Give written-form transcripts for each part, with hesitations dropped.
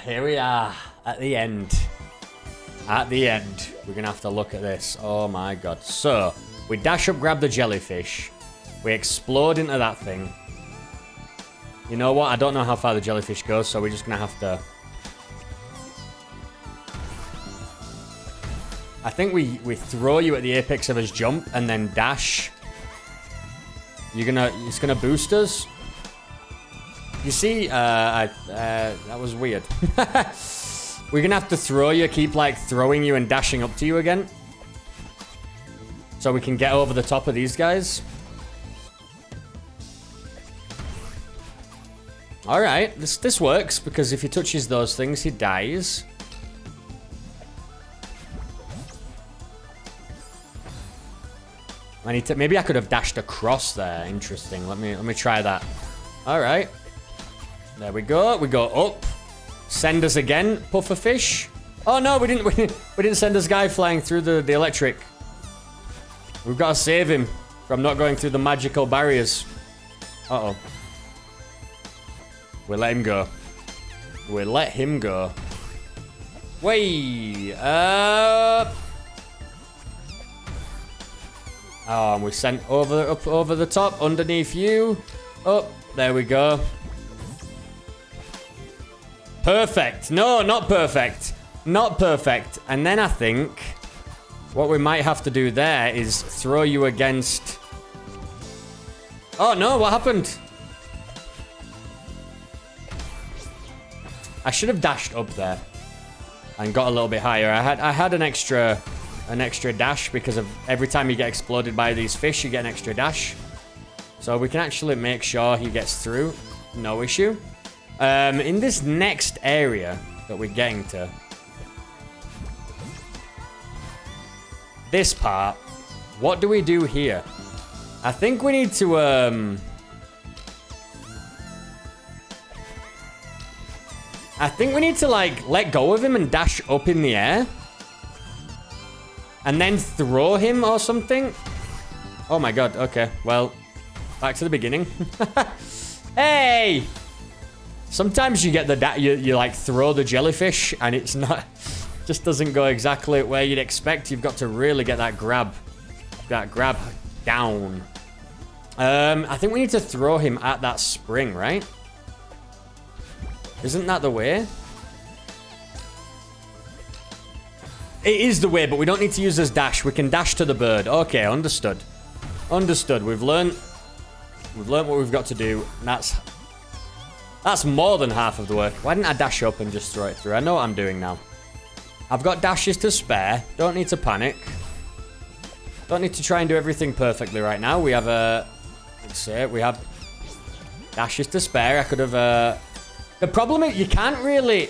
here we are at the end. At the end, we're gonna have to look at this. Oh my god. So, we dash up, grab the jellyfish. We explode into that thing. You know what? I don't know how far the jellyfish goes, so we're just gonna have to... I think we throw you at the apex of his jump and then dash. It's gonna boost us. You see, that was weird. We're gonna have to throw you, keep like throwing you and dashing up to you again. So we can get over the top of these guys. Alright, this works, because if he touches those things, he dies. Maybe I could have dashed across there. Interesting. Let me try that. Alright. There we go. We go up. Send us again, pufferfish. Oh no, we didn't send this guy flying through the electric. We've got to save him from not going through the magical barriers. Uh-oh. We'll let him go. We'll let him go. Way up. Oh, and we sent up over the top, underneath you. Oh, there we go. Perfect. No, not perfect. Not perfect. And then I think what we might have to do there is throw you against... Oh, no, what happened? I should have dashed up there and got a little bit higher. I had an extra dash because of every time you get exploded by these fish, you get an extra dash. So we can actually make sure he gets through. No issue. In this next area that we're getting to, this part, what do we do here? I think we need to, I think we need to, like, let go of him and dash up in the air. And then throw him or something. Oh my god, okay. Well, back to the beginning. Hey! Sometimes you get you like throw the jellyfish and it's not... just doesn't go exactly where you'd expect. You've got to really get that grab down. I think we need to throw him at that spring, right? Isn't that the way? It is the way, but we don't need to use this dash. We can dash to the bird. Okay, understood. Understood. We've learned what we've got to do. That's more than half of the work. Why didn't I dash up and just throw it through? I know what I'm doing now. I've got dashes to spare. Don't need to panic. Don't need to try and do everything perfectly right now. We have let's say we have dashes to spare. I could have the problem is you can't really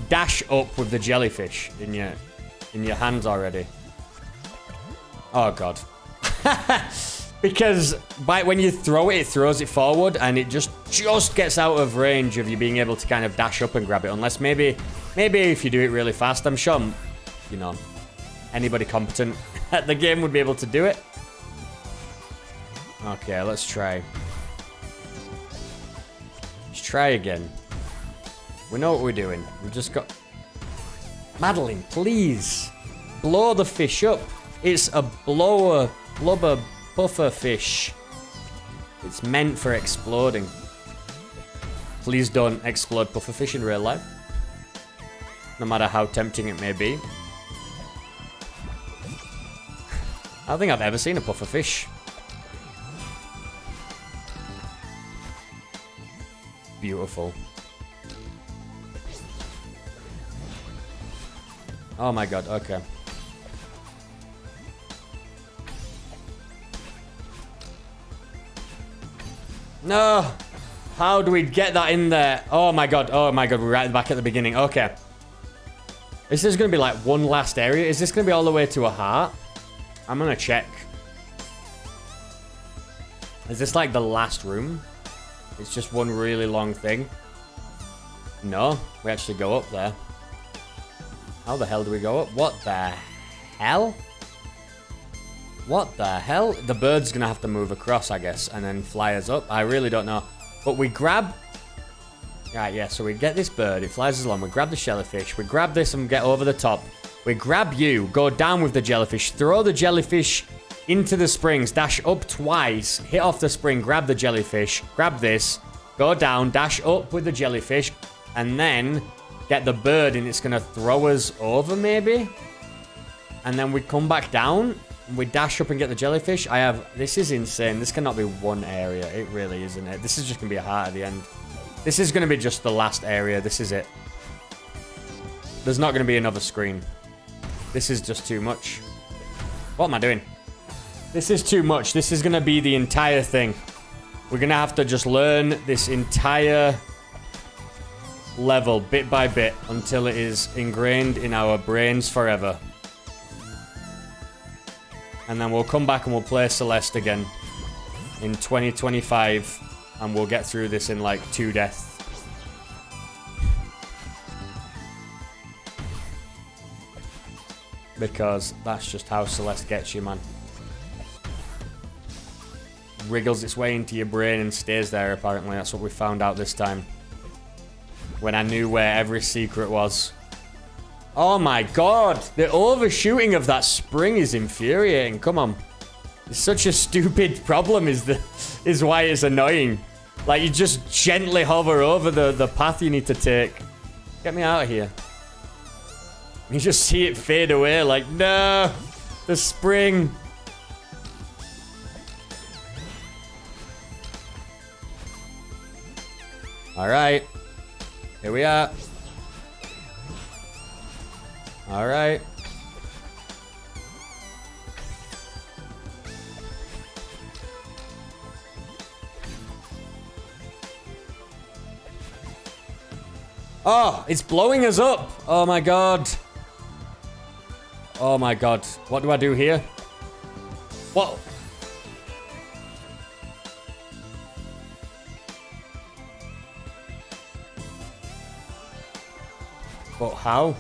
dash up with the jellyfish in your hands already. Oh god. Because when you throw it, it throws it forward and it just gets out of range of you being able to kind of dash up and grab it. Unless maybe if you do it really fast, I'm sure, you know, anybody competent at the game would be able to do it. Okay, let's try. Let's try again. We know what we're doing. We've just got... Madeline, please. Blow the fish up. It's a blubber puffer fish. It's meant for exploding. Please don't explode pufferfish in real life. No matter how tempting it may be. I don't think I've ever seen a pufferfish. Beautiful. Oh my god, okay. No! How do we get that in there? Oh my god, we're right back at the beginning. Okay. This is going to be like one last area. Is this going to be all the way to a heart? I'm going to check. Is this like the last room? It's just one really long thing. No, we actually go up there. How the hell do we go up? What the hell? What the hell? The bird's gonna have to move across, I guess, and then fly us up. I really don't know. But we grab Right, yeah, so we get this bird. It flies us along. We grab the jellyfish. We grab this and get over the top. We grab you, go down with the jellyfish, throw the jellyfish into the springs, dash up twice, hit off the spring, grab the jellyfish, grab this, go down, dash up with the jellyfish, and then get the bird, and it's going to throw us over, maybe? And then we come back down, and we dash up and get the jellyfish. This is insane. This cannot be one area. It really isn't it. This is just going to be a heart at the end. This is going to be just the last area. This is it. There's not going to be another screen. This is just too much. What am I doing? This is too much. This is going to be the entire thing. We're going to have to just learn this entire level bit by bit until it is ingrained in our brains forever. And then we'll come back and we'll play Celeste again in 2025. And we'll get through this in like 2 deaths. Because that's just how Celeste gets you, man. Wriggles its way into your brain and stays there, apparently. That's what we found out this time. When I knew where every secret was. Oh my god! The overshooting of that spring is infuriating. Come on. It's such a stupid problem is why it's annoying. Like, you just gently hover over the path you need to take. Get me out of here. You just see it fade away like, no! The spring! Alright. Here we are. Alright. Oh, it's blowing us up. Oh my god. Oh my god. What do I do here? What? But how?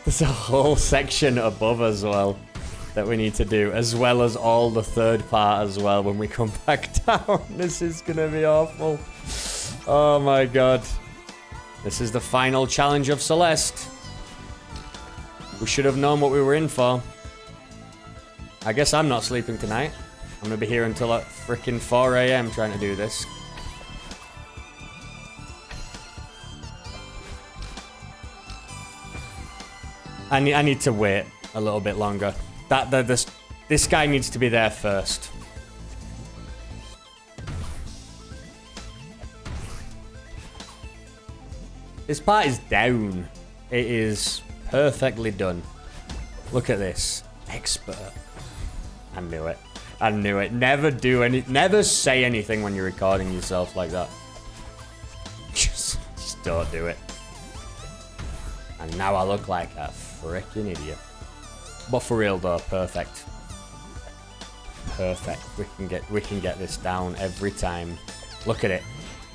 There's a whole section above as well that we need to do, as well as all the third part as well when we come back down. This is gonna be awful. Oh my god. This is the final challenge of Celeste. We should have known what we were in for. I guess I'm not sleeping tonight. I'm gonna be here until like freaking 4 AM trying to do this. I need to wait a little bit longer. This guy needs to be there first. This part is down. It is perfectly done. Look at this. Expert. I knew it. I knew it. Never say anything when you're recording yourself like that. Just don't do it. And now I look like a freaking idiot. But for real though, perfect. Perfect. We can get this down every time. Look at it.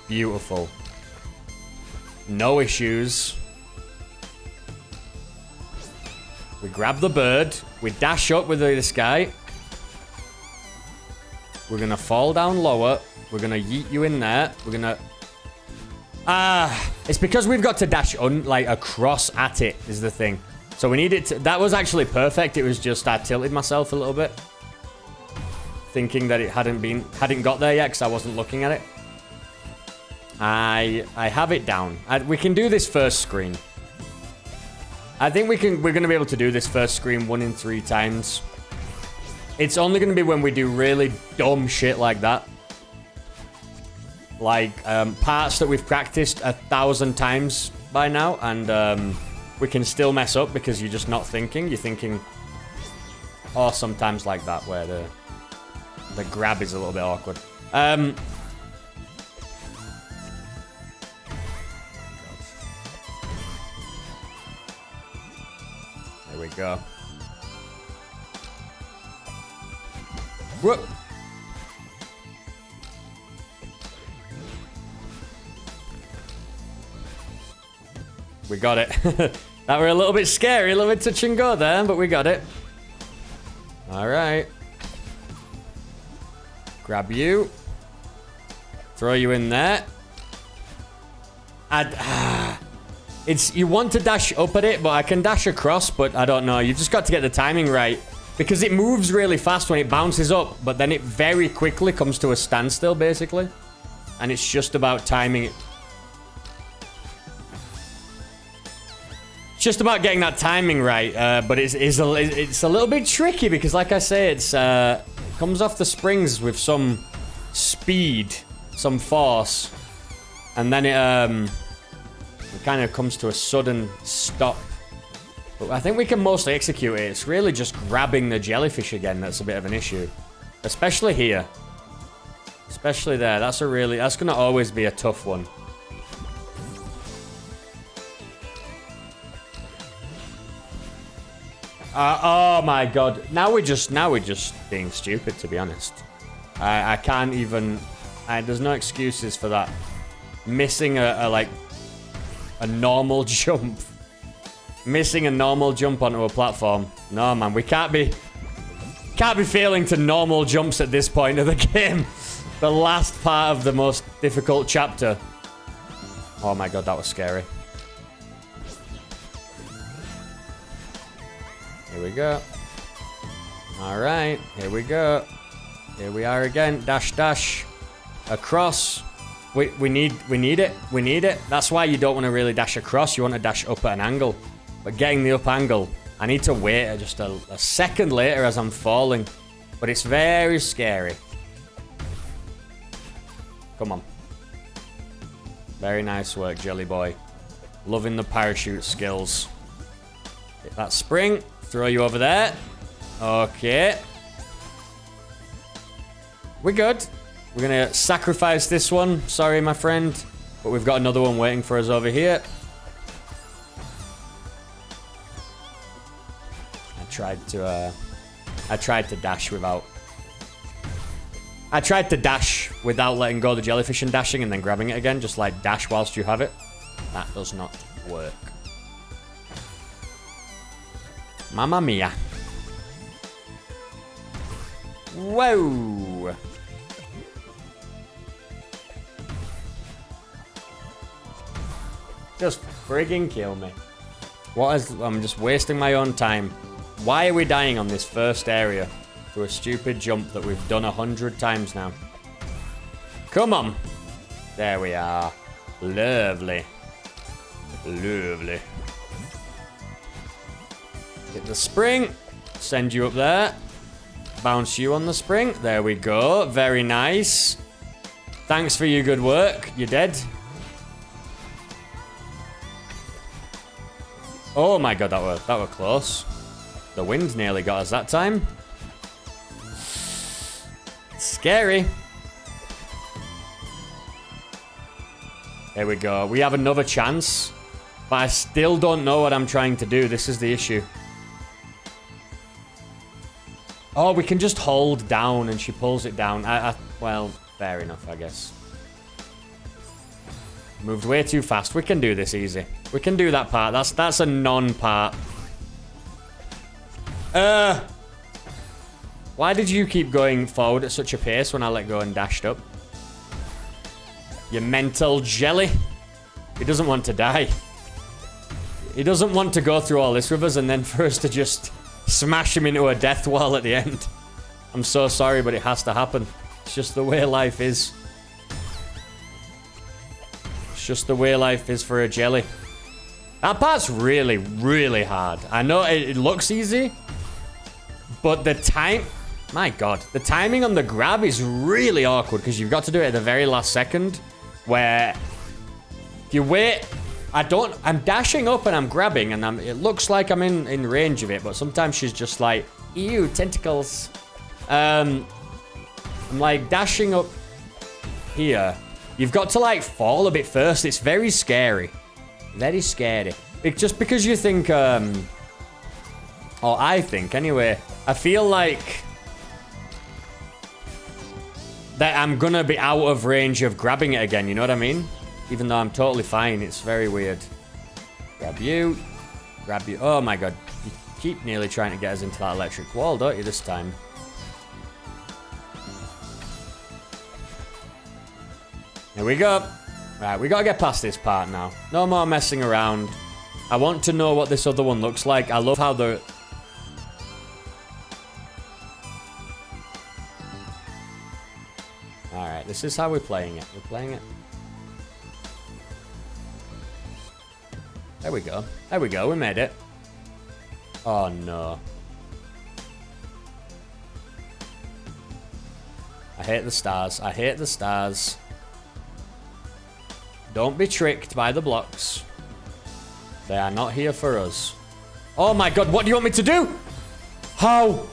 Beautiful. No issues. We grab the bird. We dash up with this guy. We're gonna fall down lower. We're gonna yeet you in there. We're gonna... it's because we've got to dash like across at it is the thing. So we need it to... That was actually perfect. It was just I tilted myself a little bit. Thinking that it hadn't got there yet because I wasn't looking at it. I have it down. We can do this first screen. I think we're gonna be able to do this first screen 1 in 3 times. It's only gonna be when we do really dumb shit like that. Like parts that we've practiced 1,000 times by now, and we can still mess up because you're just not thinking. You're thinking, or sometimes like that where the grab is a little bit awkward. There we go. Whoop. We got it. That were a little bit scary, a little bit touch and go there, but we got it. All right. Grab you. Throw you in there. You want to dash up at it, but I can dash across, but I don't know. You've just got to get the timing right. Because it moves really fast when it bounces up, but then it very quickly comes to a standstill, basically. And it's just about timing it. It's just about getting that timing right, but it's a little bit tricky because, like I say, it comes off the springs with some speed, some force, and then it kind of comes to a sudden stop. But I think we can mostly execute it. It's really just grabbing the jellyfish again that's a bit of an issue, especially here, especially there. That's gonna always be a tough one. Oh my god. Now we're just being stupid, to be honest. I can't even... there's no excuses for that. Missing a normal jump. Missing a normal jump onto a platform. No, man. We can't be failing to normal jumps at this point of the game. The last part of the most difficult chapter. Oh my god, that was scary. Here we go. Alright, here we go. Here we are again. Dash, dash. Across. We need it. We need it. That's why you don't want to really dash across. You want to dash up at an angle. But getting the up angle, I need to wait just a second later as I'm falling. But it's very scary. Come on. Very nice work, Jelly Boy. Loving the parachute skills. Hit that spring. Throw you over there. Okay. We're good. We're going to sacrifice this one. Sorry, my friend. But we've got another one waiting for us over here. I tried to dash without... I tried to dash without letting go of the jellyfish and dashing and then grabbing it again. Just like dash whilst you have it. That does not work. Mamma mia. Whoa. Just frigging kill me. I'm just wasting my own time. Why are we dying on this first area to a stupid jump that we've done 100 times now? Come on. There we are. Lovely. Lovely. Hit the spring. Send you up there. Bounce you on the spring. There we go. Very nice. Thanks for your good work. You're dead. Oh my god, that were close. The wind nearly got us that time. Scary. There we go. We have another chance. But I still don't know what I'm trying to do. This is the issue. Oh, we can just hold down and she pulls it down. Well, fair enough, I guess. Moved way too fast. We can do this easy. We can do that part. That's a non-part. Why did you keep going forward at such a pace when I let go and dashed up? You mental jelly. He doesn't want to die. He doesn't want to go through all this with us and then for us to just smash him into a death wall at the end. I'm so sorry, but it has to happen. It's just the way life is. It's just the way life is for a jelly. That part's really, really hard. I know it looks easy, but the time... My god. The timing on the grab is really awkward because you've got to do it at the very last second where if you wait... I'm dashing up and I'm grabbing and it looks like I'm in range of it, but sometimes she's just like, ew, tentacles. I'm like dashing up here. You've got to like fall a bit first. It's very scary. Very scary. Just because you think, or I think anyway, I feel like that I'm gonna be out of range of grabbing it again, you know what I mean? Even though I'm totally fine, it's very weird. Grab you. Grab you. Oh my god. You keep nearly trying to get us into that electric wall, don't you, this time? Here we go. Right, we gotta get past this part now. No more messing around. I want to know what this other one looks like. I love how the... Alright, this is how we're playing it. We're playing it. There we go. There we go. We made it. Oh, no. I hate the stars. I hate the stars. Don't be tricked by the blocks. They are not here for us. Oh, my God. What do you want me to do? How?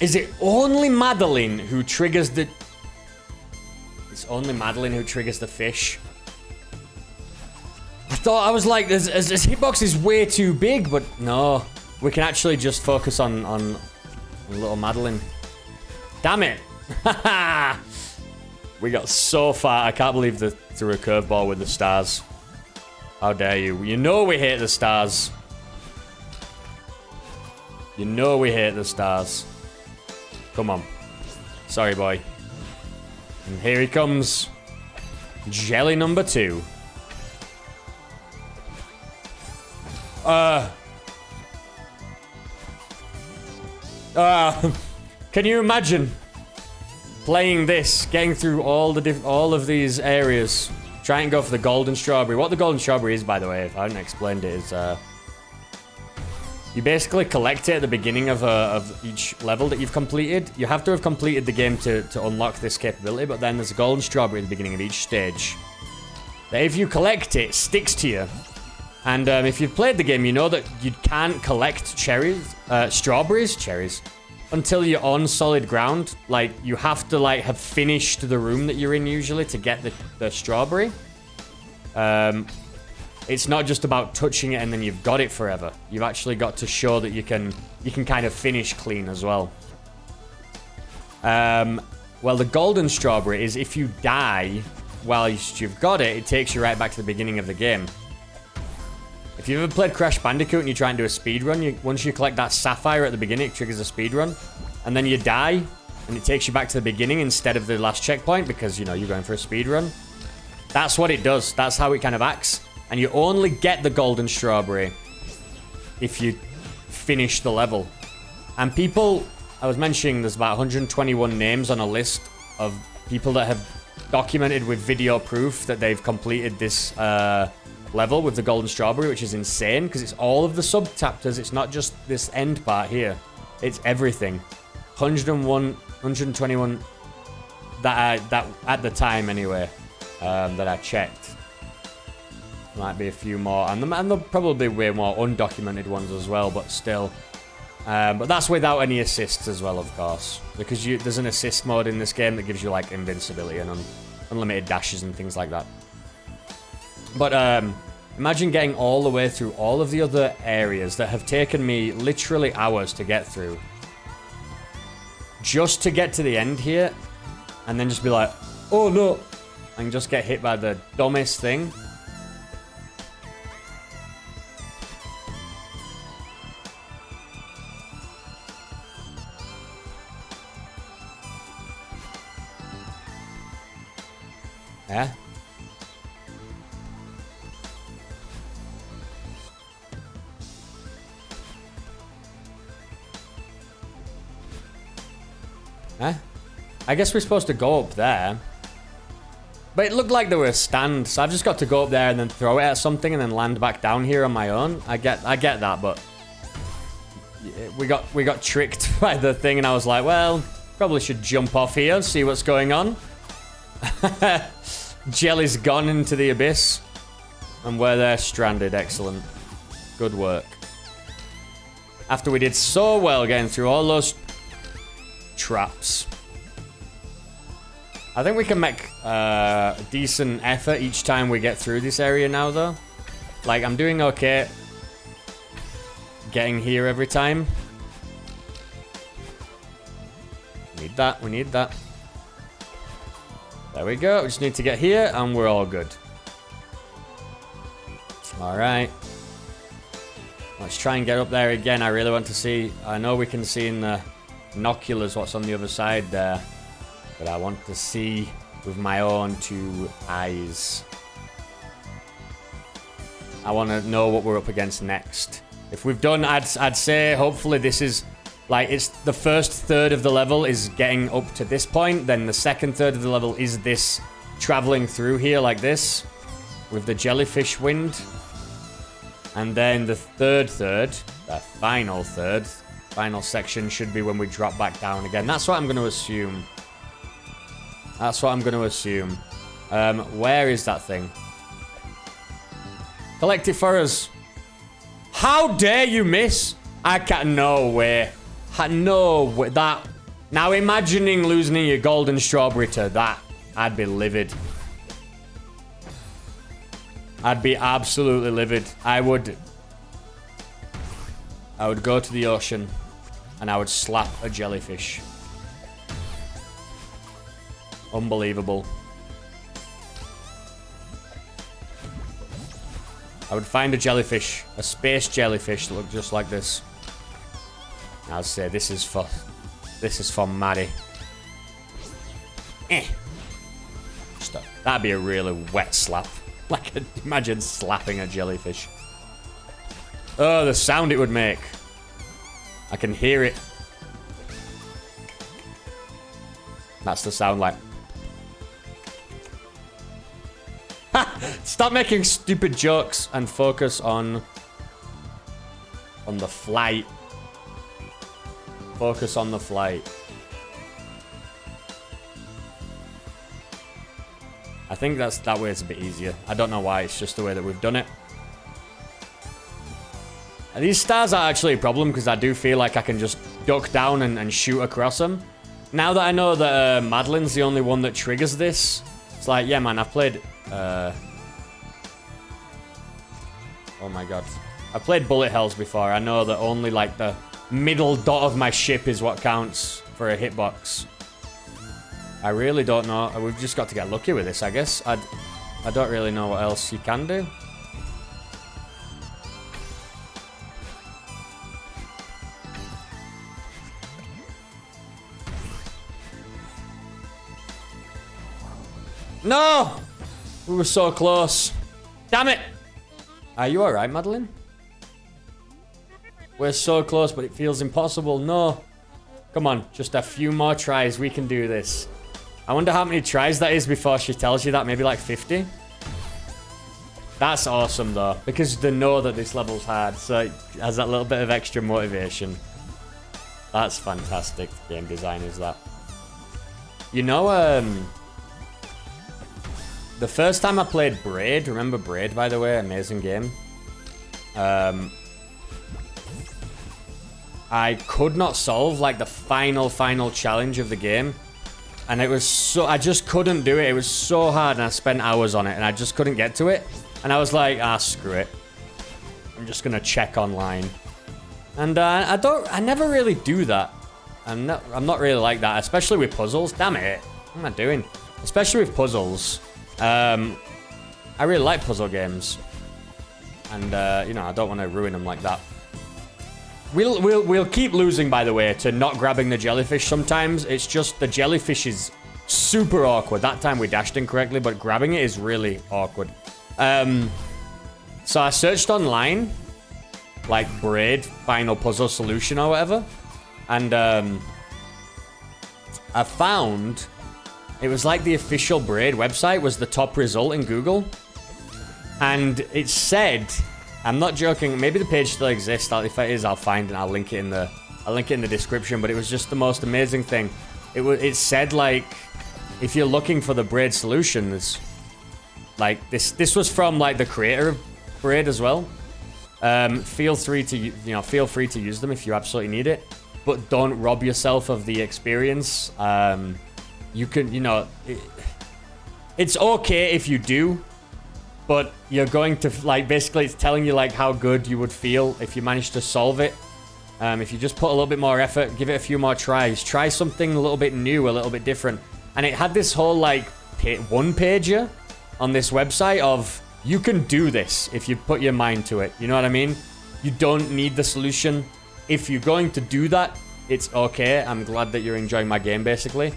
Is it only Madeline who triggers the... It's only Madeline who triggers the fish. I thought, I was like, this hitbox is way too big, but no. We can actually just focus on little Madeline. Damn it. We got so far. I can't believe they threw a curveball with the stars. How dare you. You know we hate the stars. You know we hate the stars. Come on. Sorry, boy. And here he comes. Jelly number 2. Can you imagine playing this, getting through all of these areas, try and go for the golden strawberry? What the golden strawberry is, by the way, if I hadn't explained it, is you basically collect it at the beginning of each level that you've completed. You have to have completed the game to unlock this capability, but then there's a golden strawberry at the beginning of each stage. That if you collect it, sticks to you. And if you've played the game, you know that you can't collect strawberries, until you're on solid ground. Like, you have to, like, have finished the room that you're in usually to get the strawberry. It's not just about touching it and then you've got it forever. You've actually got to show that you can kind of finish clean as well. Well, the golden strawberry is if you die while you've got it, it takes you right back to the beginning of the game. If you've ever played Crash Bandicoot and you try and do a speed run, once you collect that sapphire at the beginning, it triggers a speed run, and then you die, and it takes you back to the beginning instead of the last checkpoint because, you know, you're going for a speed run. That's what it does. That's how it kind of acts. And you only get the golden strawberry if you finish the level. And people, I was mentioning there's about 121 names on a list of people that have documented with video proof that they've completed this level with the golden strawberry, which is insane because it's all of the sub-chapters. It's not just this end part here. It's everything. 121 that at the time anyway, that I checked. Might be a few more, and there'll probably way more undocumented ones as well, but still. But that's without any assists as well, of course, because there's an assist mode in this game that gives you like invincibility and unlimited dashes and things like that. But imagine getting all the way through all of the other areas that have taken me literally hours to get through, just to get to the end here, and then just be like, oh no, and just get hit by the dumbest thing. Yeah. Huh? I guess we're supposed to go up there. But it looked like there were a stand, so I've just got to go up there and then throw it at something and then land back down here on my own. I get that, but we got tricked by the thing, and I was like, well, probably should jump off here, see what's going on. Jelly's gone into the abyss, and we're there stranded. Excellent. Good work. After we did so well getting through all those traps. I think we can make a decent effort each time we get through this area now, though. Like, I'm doing okay getting here every time. Need that, we need that. There we go. We just need to get here and we're all good. Alright. Let's try and get up there again. I really want to see... I know we can see in the binoculars what's on the other side there. But I want to see with my own 2 eyes. I want to know what we're up against next. If we've done... I'd say hopefully this is... Like, it's the first third of the level is getting up to this point. Then the second third of the level is this traveling through here like this. With the jellyfish wind. And then the third, the final section should be when we drop back down again. That's what I'm going to assume. That's what I'm going to assume. Where is that thing? Collect it for us. How dare you miss? I can't. No way. No way. That. Now imagining losing your golden strawberry to that. I'd be livid. I'd be absolutely livid. I would go to the ocean and I would slap a jellyfish. Unbelievable. I would find a jellyfish, a space jellyfish that looked just like this. I'd say this is for Maddie. That'd be a really wet slap. Like, imagine slapping a jellyfish. Oh, the sound it would make. I can hear it. That's the sound like. Stop making stupid jokes and focus on the flight. Focus on the flight. I think that way it's a bit easier. I don't know why, it's just the way that we've done it. And these stars are actually a problem because I do feel like I can just duck down and shoot across them. Now that I know that Madeline's the only one that triggers this, it's like, yeah man, I've played... oh my god. I've played bullet hells before. I know that only like the middle dot of my ship is what counts for a hitbox. I really don't know. We've just got to get lucky with this, I guess. I don't really know what else you can do. No! We were so close. Damn it! Are you alright, Madeline? We're so close, but it feels impossible. No. Come on, just a few more tries. We can do this. I wonder how many tries that is before she tells you that. Maybe like 50? That's awesome, though. Because they know that this level's hard. So it has that little bit of extra motivation. That's fantastic game design, is that. You know, the first time I played Braid, remember Braid, by the way? Amazing game. I could not solve, like, the final challenge of the game. And it was so... I just couldn't do it. It was so hard, and I spent hours on it, and I just couldn't get to it. And I was like, screw it. I'm just gonna check online. And I never really do that. I'm not really like that, especially with puzzles. Damn it. What am I doing? Especially with puzzles. I really like puzzle games. And, you know, I don't want to ruin them like that. We'll keep losing, by the way, to not grabbing the jellyfish sometimes. It's just the jellyfish is super awkward. That time we dashed incorrectly, but grabbing it is really awkward. So I searched online, like Braid final puzzle solution or whatever. And I found it was like the official Braid website was the top result in Google. And it said... I'm not joking. Maybe the page still exists. If it is, I'll find it and I'll link it in the description. But it was just the most amazing thing. It said like, if you're looking for the Braid solutions, like this was from like the creator of Braid as well. Feel free to use them if you absolutely need it, but don't rob yourself of the experience. You can, you know, it's okay if you do. But you're going to, like, basically it's telling you, like, how good you would feel if you managed to solve it. If you just put a little bit more effort, give it a few more tries. Try something a little bit new, a little bit different. And it had this whole, like, one-pager on this website of, you can do this if you put your mind to it. You know what I mean? You don't need the solution. If you're going to do that, it's okay. I'm glad that you're enjoying my game, basically.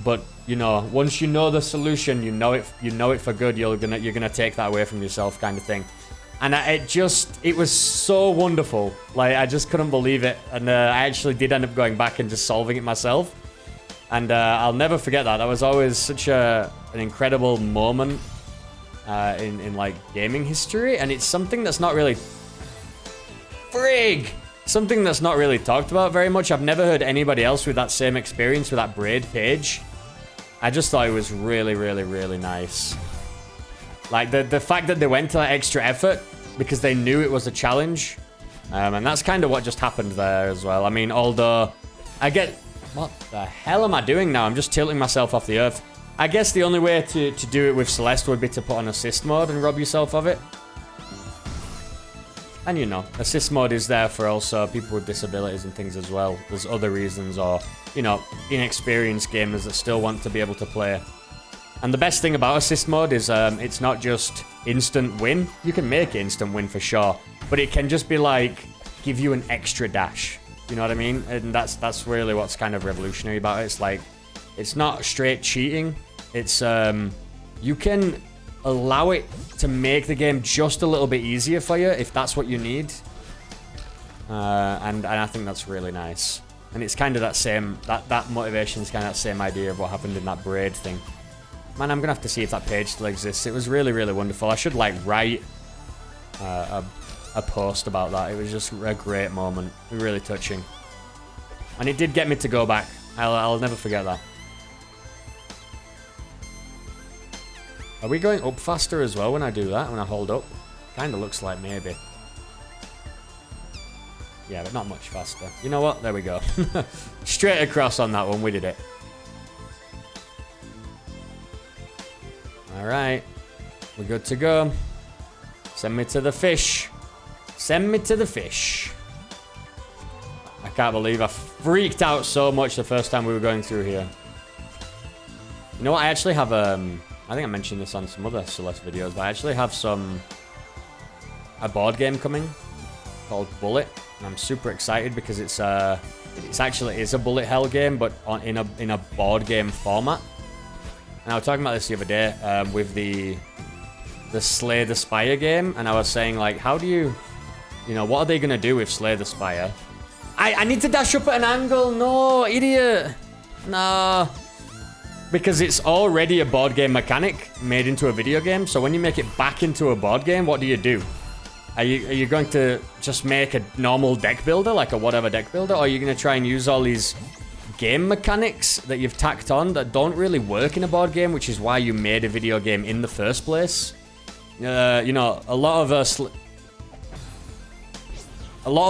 But, you know, once you know the solution, you know it for good, you're gonna take that away from yourself, kind of thing. And it was so wonderful. Like, I just couldn't believe it. And I actually did end up going back and just solving it myself. And I'll never forget that. That was always such an incredible moment in like gaming history. And it's something that's not really something that's not really talked about very much. I've never heard anybody else with that same experience with that braid page. I just thought it was really, really, really nice. Like, the fact that they went to that extra effort because they knew it was a challenge. And that's kind of what just happened there as well. I mean, although I get... What the hell am I doing now? I'm just tilting myself off the earth. I guess the only way to do it with Celeste would be to put on assist mode and rob yourself of it. And you know, assist mode is there for also people with disabilities and things as well. There's other reasons, or, you know, inexperienced gamers that still want to be able to play. And the best thing about assist mode is it's not just instant win. You can make instant win for sure, but it can just be like, give you an extra dash. You know what I mean? And that's really what's kind of revolutionary about it. It's like, it's not straight cheating. It's, you can allow it to make the game just a little bit easier for you if that's what you need. And I think that's really nice. And it's kind of that same, that motivation is kind of that same idea of what happened in that braid thing. Man, I'm gonna have to see if that page still exists. It was really, really wonderful. I should like write a post about that. It was just a great moment. Really touching. And it did get me to go back. I'll never forget that. Are we going up faster as well when I do that, when I hold up? Kind of looks like maybe. Yeah, but not much faster. You know what? There we go. Straight across on that one. We did it. Alright. We're good to go. Send me to the fish. Send me to the fish. I can't believe I freaked out so much the first time we were going through here. You know what? I actually have I think I mentioned this on some other Celeste videos, but I actually have a board game coming called Bullet, and I'm super excited because it's actually a bullet hell game, but in a board game format. And I was talking about this the other day with the Slay the Spire game, and I was saying, like, how do you know, what are they gonna do with Slay the Spire? I need to dash up at an angle. No, idiot. No. Because it's already a board game mechanic made into a video game. So when you make it back into a board game, what do? Are you going to just make a normal deck builder, like a whatever deck builder? Or are you going to try and use all these game mechanics that you've tacked on that don't really work in a board game, which is why you made a video game in the first place? You know, a lot of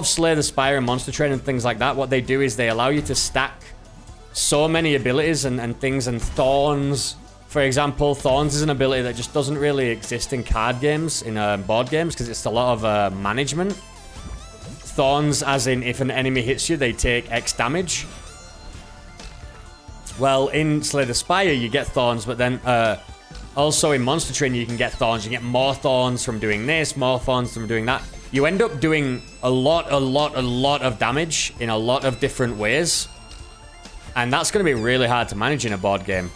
Slay the Spire and Monster Train and things like that, what they do is they allow you to stack so many abilities and things, and Thorns, for example. Thorns is an ability that just doesn't really exist in card games, in board games, because it's a lot of management. Thorns, as in if an enemy hits you, they take X damage. Well, in Slay the Spire, you get Thorns, but then also in Monster Train, you can get Thorns. You get more Thorns from doing this, more Thorns from doing that. You end up doing a lot of damage in a lot of different ways. And that's going to be really hard to manage in a board game.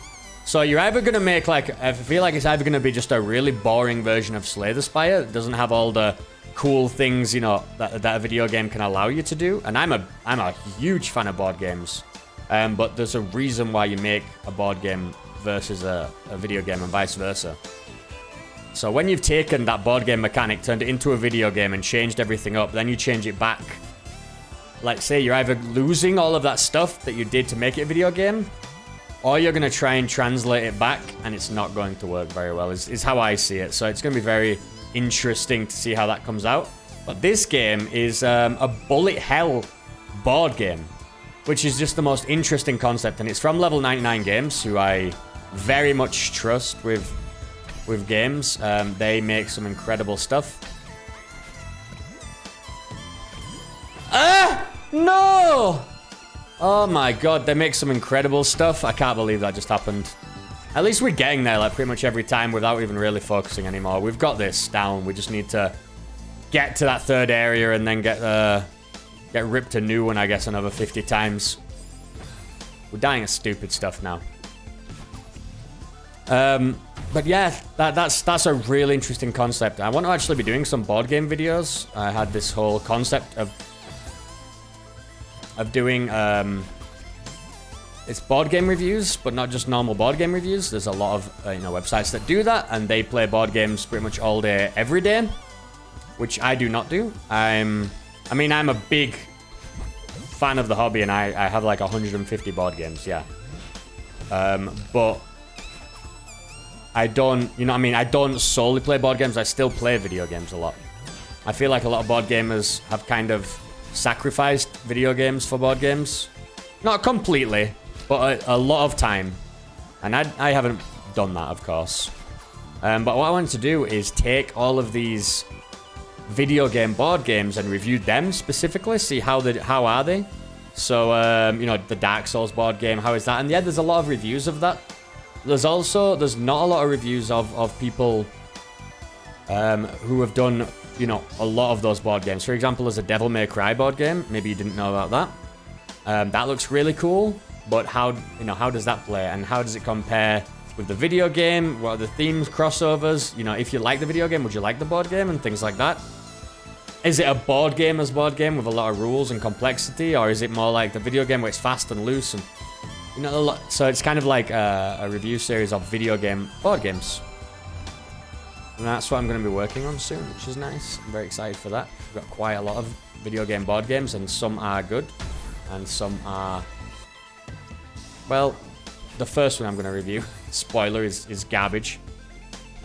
So you're either going to make, like, I feel like it's either going to be just a really boring version of Slay the Spire that doesn't have all the cool things, you know, that a video game can allow you to do. And I'm a huge fan of board games. But there's a reason why you make a board game versus a video game and vice versa. So when you've taken that board game mechanic, turned it into a video game and changed everything up, then you change it back. Like, say you're either losing all of that stuff that you did to make it a video game, or you're going to try and translate it back, and it's not going to work very well, is how I see it. So it's going to be very interesting to see how that comes out. But this game is a bullet hell board game, which is just the most interesting concept. And it's from Level 99 Games, who I very much trust with games. They make some incredible stuff. No! Oh my god, they make some incredible stuff. I can't believe that just happened. At least we're getting there, like, pretty much every time without even really focusing anymore. We've got this down. We just need to get to that third area and then get ripped a new one, I guess, another 50 times. We're dying of stupid stuff now. But yeah, that's a really interesting concept. I want to actually be doing some board game videos. I had this whole concept of doing it's board game reviews, but not just normal board game reviews. There's a lot of websites that do that, and they play board games pretty much all day, every day, which I do not do. I'm a big fan of the hobby, and I have like 150 board games, yeah. But I don't, I don't solely play board games. I still play video games a lot. I feel like a lot of board gamers have kind of sacrificed video games for board games. Not completely, but a lot of time. And I haven't done that, of course. But what I wanted to do is take all of these video game board games and review them specifically, see how are they. So, the Dark Souls board game, how is that? And yeah, there's a lot of reviews of that. There's not a lot of reviews of people who have done, a lot of those board games. For example, there's a Devil May Cry board game. Maybe you didn't know about that. That looks really cool, but how does that play, and how does it compare with the video game? What are the themes, crossovers? If you like the video game, would you like the board game, and things like that? Is it a board game with a lot of rules and complexity, or is it more like the video game where it's fast and loose and a lot? So it's kind of like a review series of video game board games, and that's what I'm going to be working on soon, which is nice. I'm very excited for that. We've got quite a lot of video game board games, and some are good. And some are, well, the first one I'm going to review, spoiler, is garbage.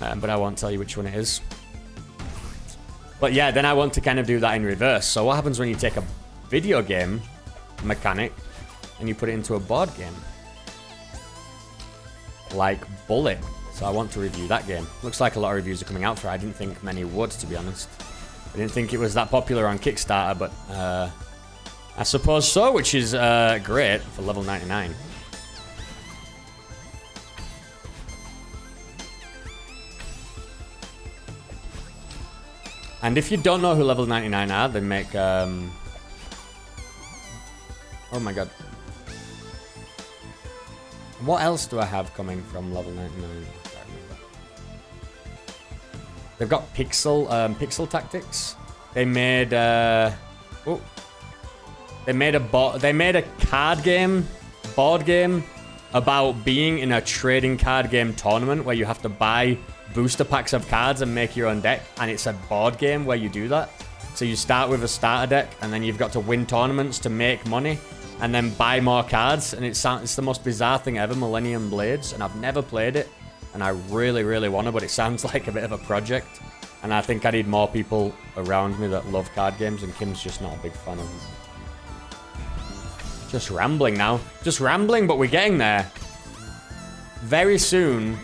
But I won't tell you which one it is. But yeah, then I want to kind of do that in reverse. So what happens when you take a video game mechanic and you put it into a board game? Like Bullet. So I want to review that game. Looks like a lot of reviews are coming out for it. I didn't think many would, to be honest. I didn't think it was that popular on Kickstarter, but I suppose so, which is great for level 99. And if you don't know who level 99 are, they make oh my god. What else do I have coming from level 99? They've got Pixel Tactics. They made They made a board game about being in a trading card game tournament where you have to buy booster packs of cards and make your own deck, and it's a board game where you do that. So you start with a starter deck, and then you've got to win tournaments to make money, and then buy more cards, and it's the most bizarre thing ever, Millennium Blades, and I've never played it, and I really, really want to, but it sounds like a bit of a project, and I think I need more people around me that love card games, and Kim's just not a big fan of them. Just rambling now. Just rambling, but we're getting there. Very soon.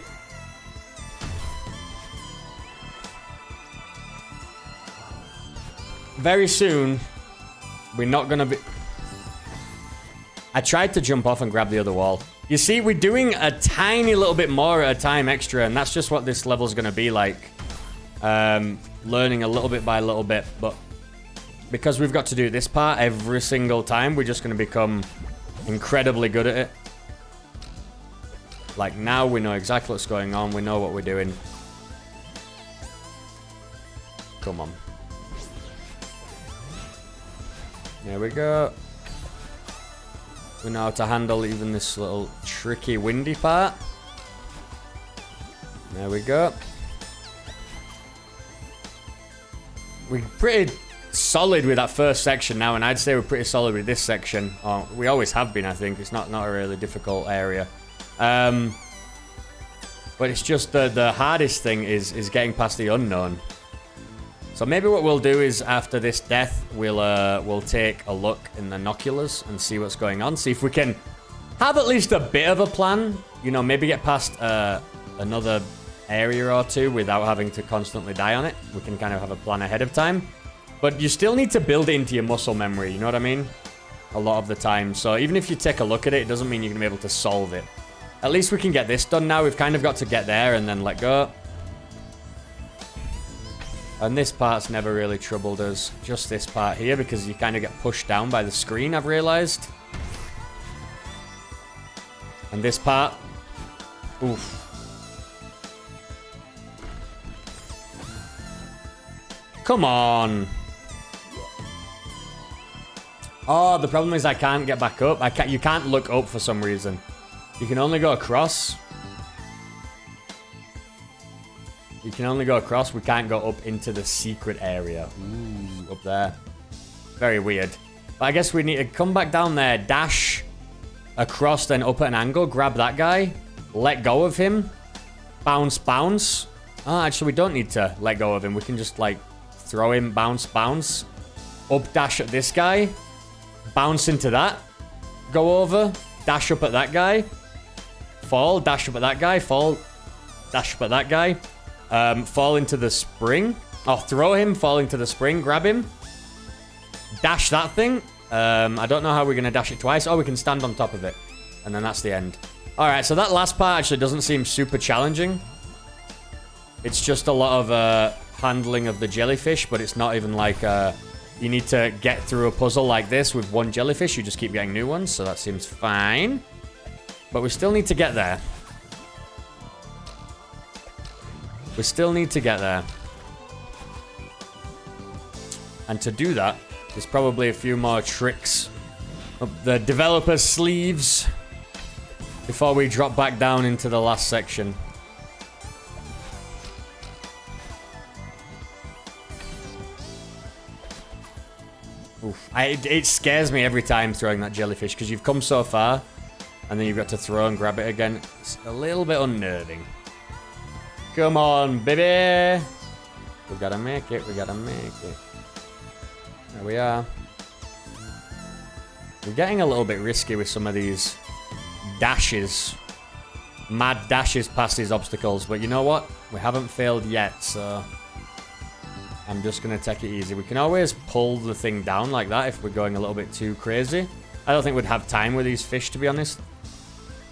Very soon. We're not gonna be... I tried to jump off and grab the other wall. You see, we're doing a tiny little bit more at a time extra, and that's just what this level's gonna be like. Learning a little bit by little bit, but... because we've got to do this part every single time, we're just going to become incredibly good at it. Like, now we know exactly what's going on. We know what we're doing. Come on. There we go. We know how to handle even this little tricky windy part. There we go. We're pretty solid with that first section now, and I'd say we're pretty solid with this section. We always have been, I think. It's not a really difficult area. But it's just the hardest thing is getting past the unknown. So maybe what we'll do is after this death, we'll take a look in the binoculars and see what's going on. See if we can have at least a bit of a plan. You know, maybe get past another area or two without having to constantly die on it. We can kind of have a plan ahead of time. But you still need to build it into your muscle memory, you know what I mean? A lot of the time. So even if you take a look at it, it doesn't mean you're going to be able to solve it. At least we can get this done now. We've kind of got to get there and then let go. And this part's never really troubled us. Just this part here, because you kind of get pushed down by the screen, I've realized. And this part. Oof. Come on. Oh, the problem is I can't get back up. You can't look up for some reason. You can only go across. You can only go across. We can't go up into the secret area. Ooh, up there. Very weird. But I guess we need to come back down there, dash across, then up at an angle, grab that guy, let go of him, bounce, bounce. Oh, actually, we don't need to let go of him. We can just, like, throw him, bounce, bounce, up, dash at this guy, bounce into that, go over, dash up at that guy, fall, dash up at that guy, fall, dash up at that guy. Fall into the spring. Oh, throw him, fall into the spring, grab him. Dash that thing. I don't know how we're going to dash it twice. Oh, we can stand on top of it. And then that's the end. Alright, so that last part actually doesn't seem super challenging. It's just a lot of handling of the jellyfish, but it's not even like you need to get through a puzzle like this with one jellyfish. You just keep getting new ones, so that seems fine. But we still need to get there. We still need to get there. And to do that, there's probably a few more tricks up the developer's sleeves before we drop back down into the last section. Oof. It scares me every time throwing that jellyfish because you've come so far and then you've got to throw and grab it again. It's a little bit unnerving. Come on, baby. We gotta make it. We gotta make it. There we are. We're getting a little bit risky with some of these dashes. Mad dashes past these obstacles. But you know what? We haven't failed yet, so I'm just gonna take it easy. We can always pull the thing down like that if we're going a little bit too crazy. I don't think we'd have time with these fish, to be honest.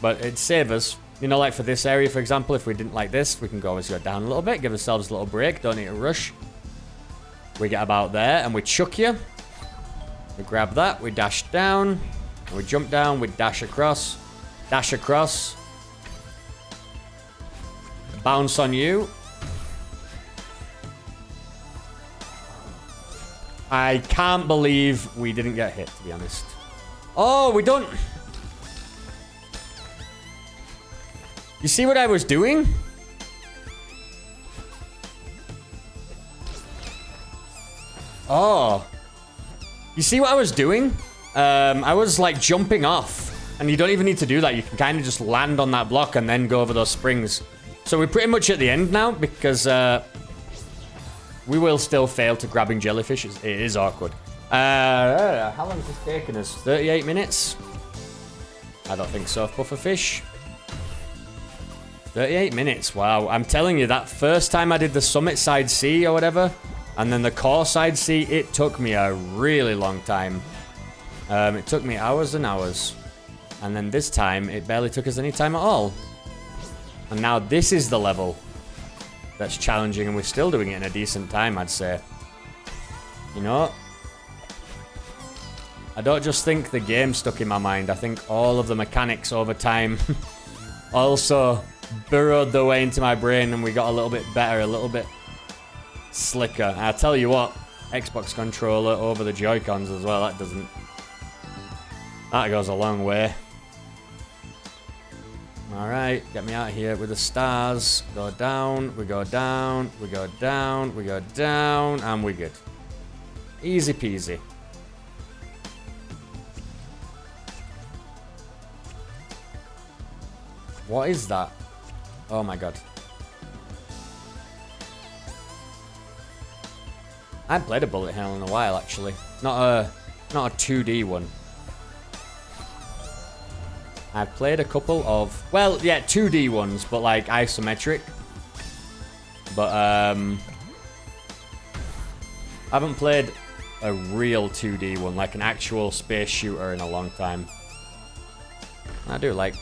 But it'd save us. You know, like for this area, for example, if we didn't like this, we can always go down a little bit, give ourselves a little break, don't need to rush. We get about there, and we chuck you. We grab that, we dash down, and we jump down, we dash across, bounce on you. I can't believe we didn't get hit, to be honest. Oh, we don't... You see what I was doing? Oh. You see what I was doing? I was like jumping off. And you don't even need to do that. You can kind of just land on that block and then go over those springs. So we're pretty much at the end now because we will still fail to grabbing jellyfish. It is awkward. How long has this taken us? 38 minutes? I don't think so. Pufferfish. 38 minutes, wow. I'm telling you, that first time I did the Summit Side C or whatever, and then the Core Side C, it took me a really long time. It took me hours and hours. And then this time, it barely took us any time at all. And now this is the level that's challenging, and we're still doing it in a decent time, I'd say. You know? I don't just think the game stuck in my mind. I think all of the mechanics over time also burrowed their way into my brain, and we got a little bit better, a little bit slicker. And I tell you what, Xbox controller over the Joy-Cons as well, that goes a long way. Alright, get me out of here with the stars. Go down, we go down, we go down, we go down, and we're good. Easy peasy. What is that? Oh my god. I haven't played a bullet hell in a while, actually. Not a 2D one. I've played a couple of, well, yeah, 2D ones, but like isometric. But I haven't played a real 2D one, like an actual space shooter, in a long time. I do like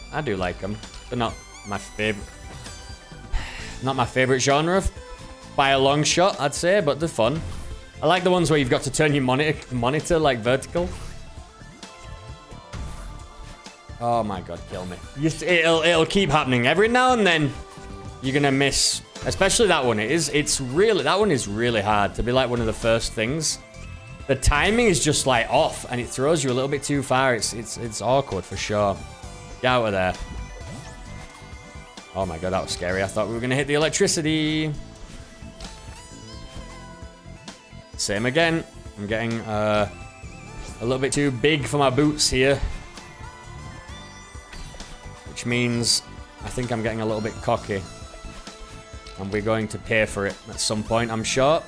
them. They're not my favorite. Not my favorite genre. by a long shot, I'd say, but they're fun. I like the ones where you've got to turn your monitor like vertical. Oh my god, kill me. It'll keep happening. Every now and then, you're gonna miss. Especially that one. That one is really hard to be like one of the first things. The timing is just like off, and it throws you a little bit too far. It's awkward for sure. Get out of there. Oh my god, that was scary. I thought we were gonna hit the electricity. Same again. I'm getting a little bit too big for my boots here. Which means I think I'm getting a little bit cocky. And we're going to pay for it at some point, I'm sure.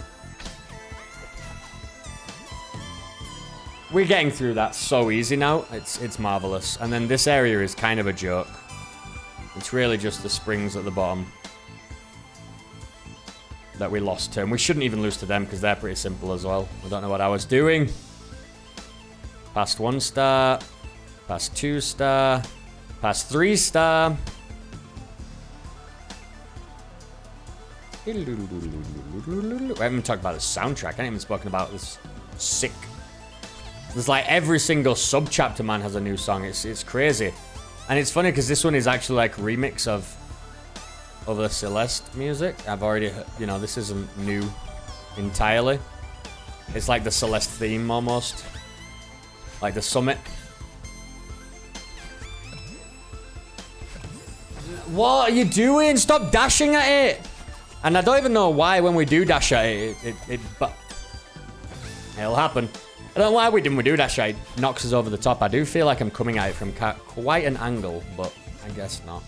We're getting through that so easy now. It's marvelous. And then this area is kind of a joke. It's really just the springs at the bottom that we lost to. And we shouldn't even lose to them because they're pretty simple as well. I don't know what I was doing. Past 1 star. Past 2 star. Past 3 star. We haven't even talked about the soundtrack. I haven't even spoken about this sick. There's like every single sub-chapter, man, has a new song. It's crazy. And it's funny because this one is actually like remix of other Celeste music. I've already heard, you know, this isn't new entirely. It's like the Celeste theme almost. Like the summit. What are you doing? Stop dashing at it! And I don't even know why when we do dash at it, but it'll happen. I don't know why when we do dash at it, it knocks us over the top. I do feel like I'm coming at it from quite an angle, but I guess not.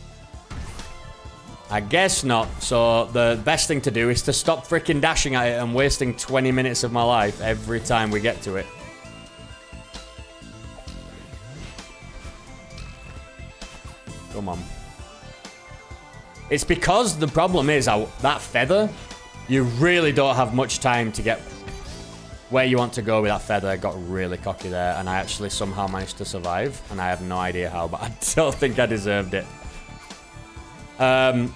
I guess not. So the best thing to do is to stop freaking dashing at it and wasting 20 minutes of my life every time we get to it. Come on. It's because the problem is that feather, you really don't have much time to get where you want to go with that feather. I got really cocky there, and I actually somehow managed to survive, and I have no idea how, but I don't think I deserved it. That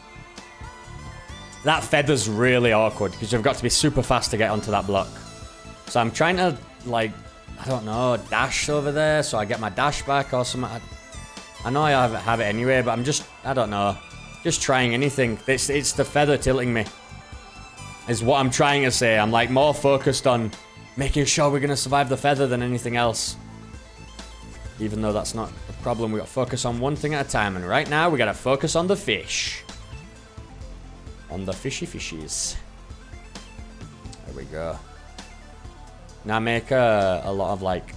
feather's really awkward, because you've got to be super fast to get onto that block. So I'm trying to, like, I don't know, dash over there, so I get my dash back or something. I know I have it anyway, but I'm just, I don't know. Just trying anything. It's the feather tilting me. Is what I'm trying to say. I'm like more focused on making sure we're going to survive the feather than anything else. Even though that's not a problem. We got to focus on one thing at a time. And right now we got to focus on the fish. On the fishy fishies. There we go. Now I make a lot of like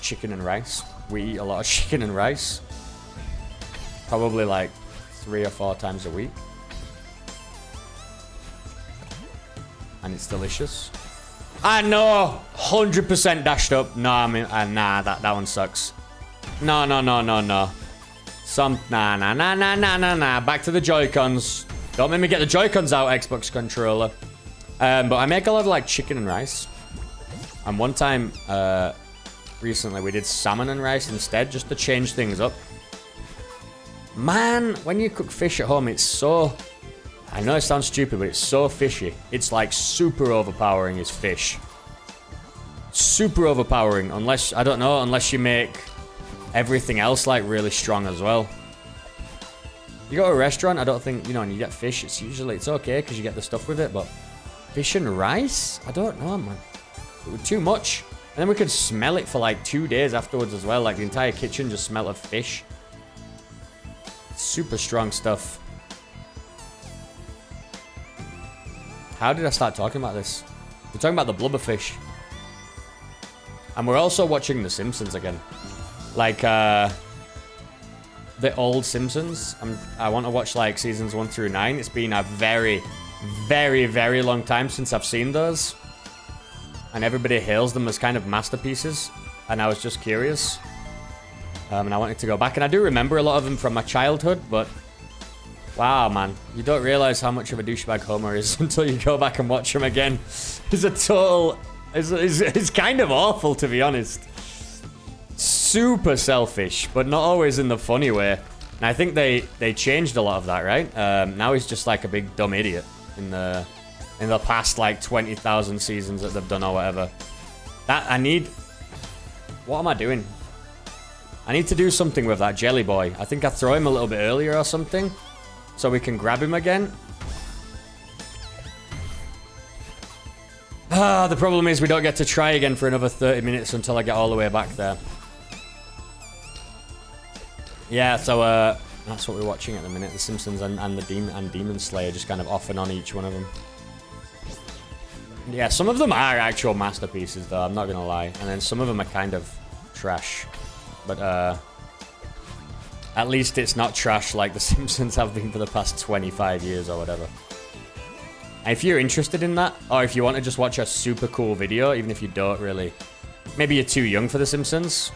chicken and rice. We eat a lot of chicken and rice. Probably like 3 or 4 times a week. And it's delicious. I know! 100% dashed up. No, I mean, nah, that one sucks. No. Nah. Back to the Joy-Cons. Don't make me get the Joy-Cons out, Xbox controller. But I make a lot of like chicken and rice. And one time, recently, we did salmon and rice instead, just to change things up. Man, when you cook fish at home, it's so... I know it sounds stupid, but it's so fishy. It's like super overpowering is fish. Super overpowering, unless, I don't know, unless you make everything else like really strong as well. You go to a restaurant, I don't think, you know, and you get fish, it's okay because you get the stuff with it, but fish and rice? I don't know, man. It was too much. And then we could smell it for like 2 days afterwards as well. Like the entire kitchen just smelled of fish. Super strong stuff. How did I start talking about this? We're talking about the blubberfish. And we're also watching The Simpsons again. Like, the old Simpsons. I want to watch, like, seasons 1 through 9. It's been a very, very, very long time since I've seen those. And everybody hails them as kind of masterpieces. And I was just curious. And I wanted to go back. And I do remember a lot of them from my childhood, but... Wow, man. You don't realize how much of a douchebag Homer is until you go back and watch him again. He's a total... It's kind of awful, to be honest. Super selfish, but not always in the funny way. And I think they changed a lot of that, right? Now he's just like a big dumb idiot in the in the past like 20,000 seasons that they've done or whatever. That I need. What am I doing? I need to do something with that jelly boy. I think I throw him a little bit earlier or something, so we can grab him again. Ah, the problem is we don't get to try again for another 30 minutes until I get all the way back there. Yeah, so that's what we're watching at the minute. The Simpsons and the Demon Slayer, just kind of off and on each one of them. Yeah, some of them are actual masterpieces, though. I'm not gonna lie, and then some of them are kind of trash. But at least it's not trash like the Simpsons have been for the past 25 years or whatever. And if you're interested in that, or if you want to just watch a super cool video, even if you don't really, maybe you're too young for the Simpsons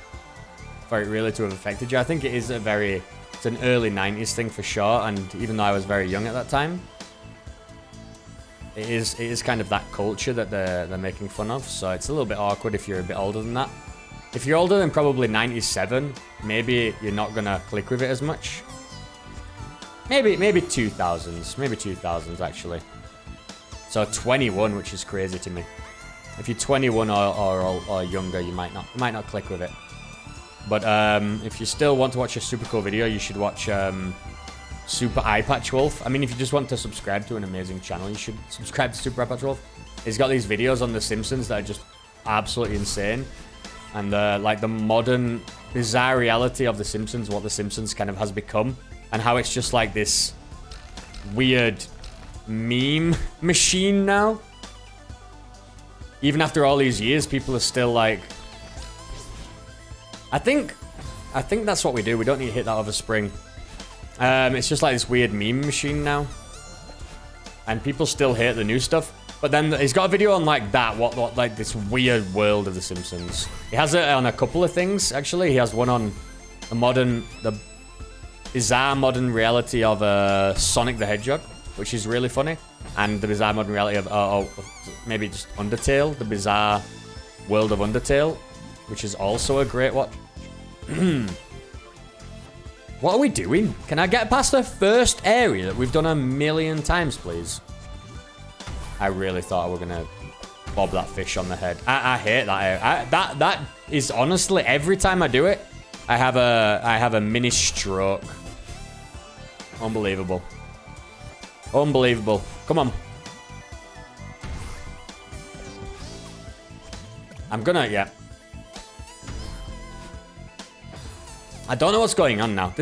for it really to have affected you. I think it is it's an early 90s thing for sure, and even though I was very young at that time, it is kind of that culture that they're making fun of, so it's a little bit awkward if you're a bit older than that. If you're older than probably 97, maybe you're not gonna click with it as much. Maybe 2000s, maybe 2000s actually. So 21, which is crazy to me. If you're 21 or younger, you might not click with it. But if you still want to watch a super cool video, you should watch Super Eye Patch Wolf. I mean, if you just want to subscribe to an amazing channel, you should subscribe to Super Eye Patch Wolf. He's got these videos on The Simpsons that are just absolutely insane. And like the modern, bizarre reality of The Simpsons, what The Simpsons kind of has become. And how it's just like this weird meme machine now. Even after all these years, people are still like... I think that's what we do. We don't need to hit that other spring. It's just like this weird meme machine now. And people still hate the new stuff. But then he's got a video on like that, what like this weird world of The Simpsons. He has it on a couple of things, actually. He has one on the bizarre modern reality of Sonic the Hedgehog, which is really funny. And the bizarre modern reality of maybe just Undertale, the bizarre world of Undertale, which is also a great watch. What are we doing? Can I get past the first area that we've done 1,000,000 times, please? I really thought I were gonna bob that fish on the head. I hate that area. That is honestly, every time I do it, I have a mini stroke. Unbelievable. Unbelievable. Come on. I'm gonna, yeah. I don't know what's going on now.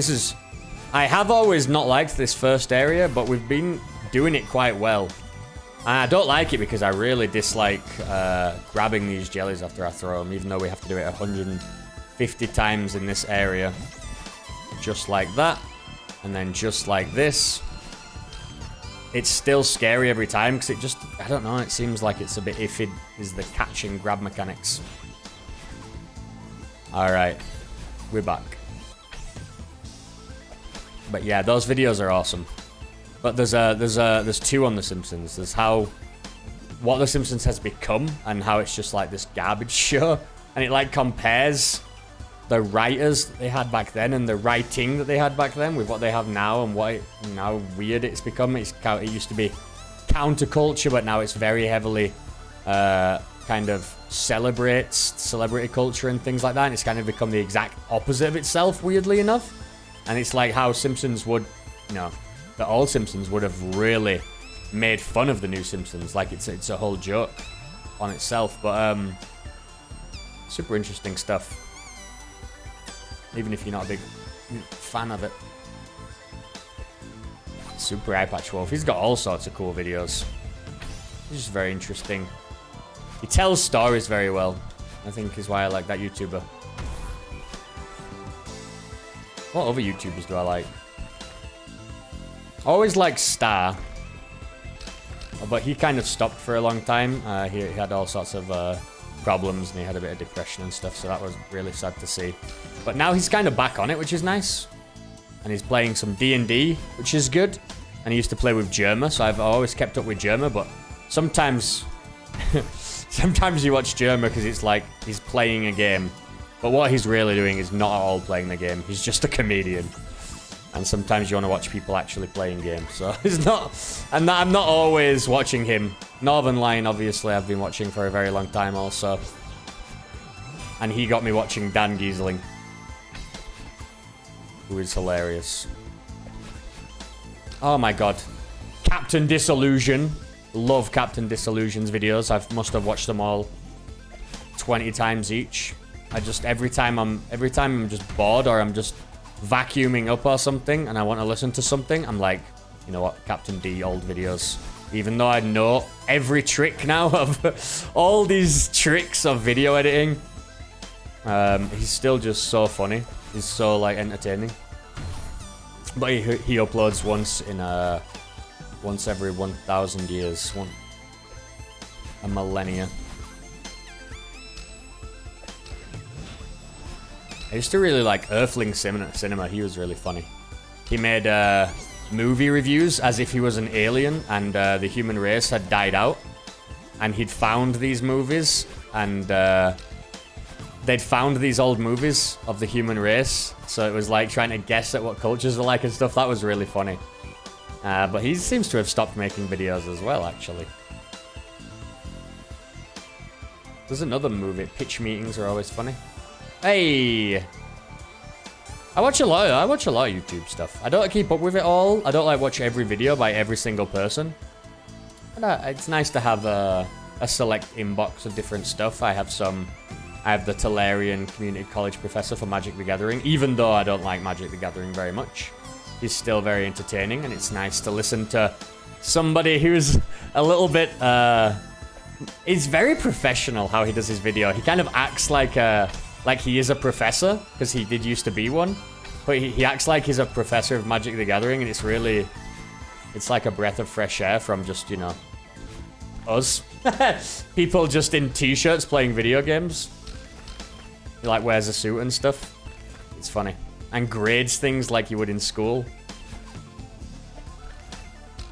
I have always not liked this first area, but we've been doing it quite well. And I don't like it because I really dislike grabbing these jellies after I throw them, even though we have to do it 150 times in this area. Just like that. And then just like this. It's still scary every time because it just, I don't know, it seems like it's a bit iffy, is the catch and grab mechanics. Alright, we're back. But yeah, those videos are awesome. But there's two on The Simpsons. There's what The Simpsons has become and how it's just like this garbage show. And it like compares the writers that they had back then and the writing that they had back then with what they have now and how weird it's become. It used to be counterculture, but now it's very heavily kind of celebrates celebrity culture and things like that. And it's kind of become the exact opposite of itself, weirdly enough. And it's like how Simpsons would, the old Simpsons would have really made fun of the new Simpsons. Like it's a whole joke on itself. But super interesting stuff. Even if you're not a big fan of it. Super Eye Patch Wolf. He's got all sorts of cool videos. He's just very interesting. He tells stories very well. I think is why I like that YouTuber. What other YouTubers do I like? I always like Star. But he kind of stopped for a long time. He had all sorts of problems and he had a bit of depression and stuff. So that was really sad to see. But now he's kind of back on it, which is nice. And he's playing some D&D, which is good. And he used to play with Germa, so I've always kept up with Germa. But sometimes... sometimes you watch Germa because it's like he's playing a game. But what he's really doing is not at all playing the game. He's just a comedian. And sometimes you want to watch people actually playing games. So it's not... I'm not always watching him. Northern Lion, obviously, I've been watching for a very long time also. And he got me watching Dan Giesling, who is hilarious. Oh my god. Captain Disillusion. Love Captain Disillusion's videos. I must have watched them all 20 times each. I just, every time I'm just bored or I'm just vacuuming up or something and I want to listen to something, I'm like, you know what, Captain D old videos. Even though I know every trick now of all these tricks of video editing, he's still just so funny. He's so like entertaining. But he uploads once every 1,000 years, a millennia. I used to really like Earthling Cinema. He was really funny. He made movie reviews as if he was an alien and the human race had died out. And he'd found these movies and they'd found these old movies of the human race. So it was like trying to guess at what cultures were like and stuff. That was really funny. But he seems to have stopped making videos as well, actually. There's another movie. Pitch meetings are always funny. Hey! I watch a lot of YouTube stuff. I don't keep up with it all. I don't like watch every video by every single person. But it's nice to have a select inbox of different stuff. I have the Talarian Community College professor for Magic the Gathering, even though I don't like Magic the Gathering very much. He's still very entertaining, and it's nice to listen to somebody who's a little bit, he's very professional how he does his video. He kind of acts like he is a professor, because he did used to be one. But he acts like he's a professor of Magic the Gathering, and it's like a breath of fresh air from just, you know, us. People just in t-shirts playing video games. He like wears a suit and stuff. It's funny. And grades things like you would in school.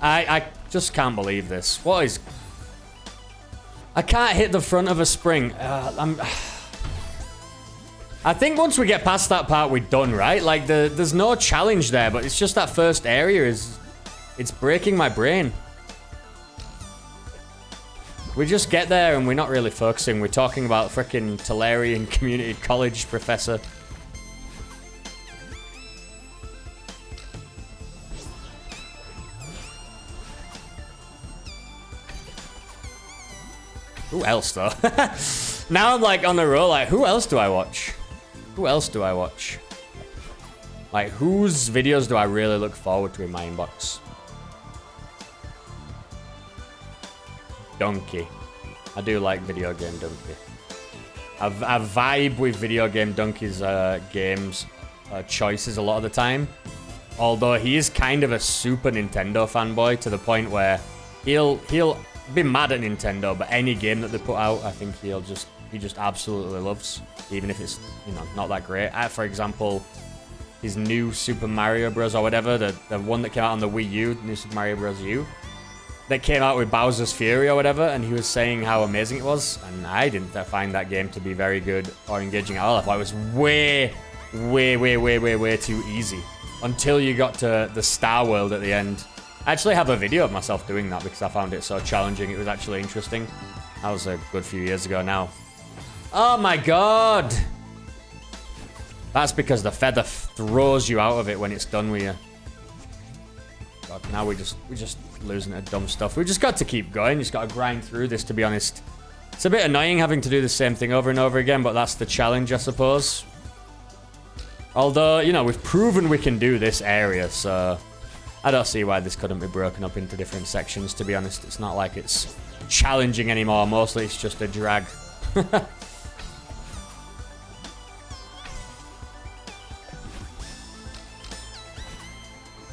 I just can't believe this. What is... I can't hit the front of a spring. I think once we get past that part, we're done, right? Like, there's no challenge there, but it's just that first area it's breaking my brain. We just get there and we're not really focusing. We're talking about frickin' Talarian Community College professor. Who else, though? Now I'm, like, on the roll. Like, who else do I watch? Who else do I watch? Like, whose videos do I really look forward to in my inbox? Donkey. I do like Video Game Donkey. I vibe with Video Game Donkey's games choices a lot of the time. Although he is kind of a Super Nintendo fanboy to the point where he'll be mad at Nintendo, but any game that they put out, I think he just absolutely loves, even if it's, you know, not that great. For example, his new Super Mario Bros. Or whatever, the one that came out on the Wii U, New Super Mario Bros. U, that came out with Bowser's Fury or whatever, and he was saying how amazing it was, and I didn't find that game to be very good or engaging at all. I thought it was way too easy until you got to the Star World at the end. I actually have a video of myself doing that because I found it so challenging. It was actually interesting. That was a good few years ago now. Oh my god! That's because the feather throws you out of it when it's done with you. God, now we're just losing to dumb stuff. We just got to keep going. Just got to grind through this, to be honest. It's a bit annoying having to do the same thing over and over again, but that's the challenge, I suppose. Although, you know, we've proven we can do this area, so I don't see why this couldn't be broken up into different sections, to be honest. It's not like it's challenging anymore. Mostly it's just a drag.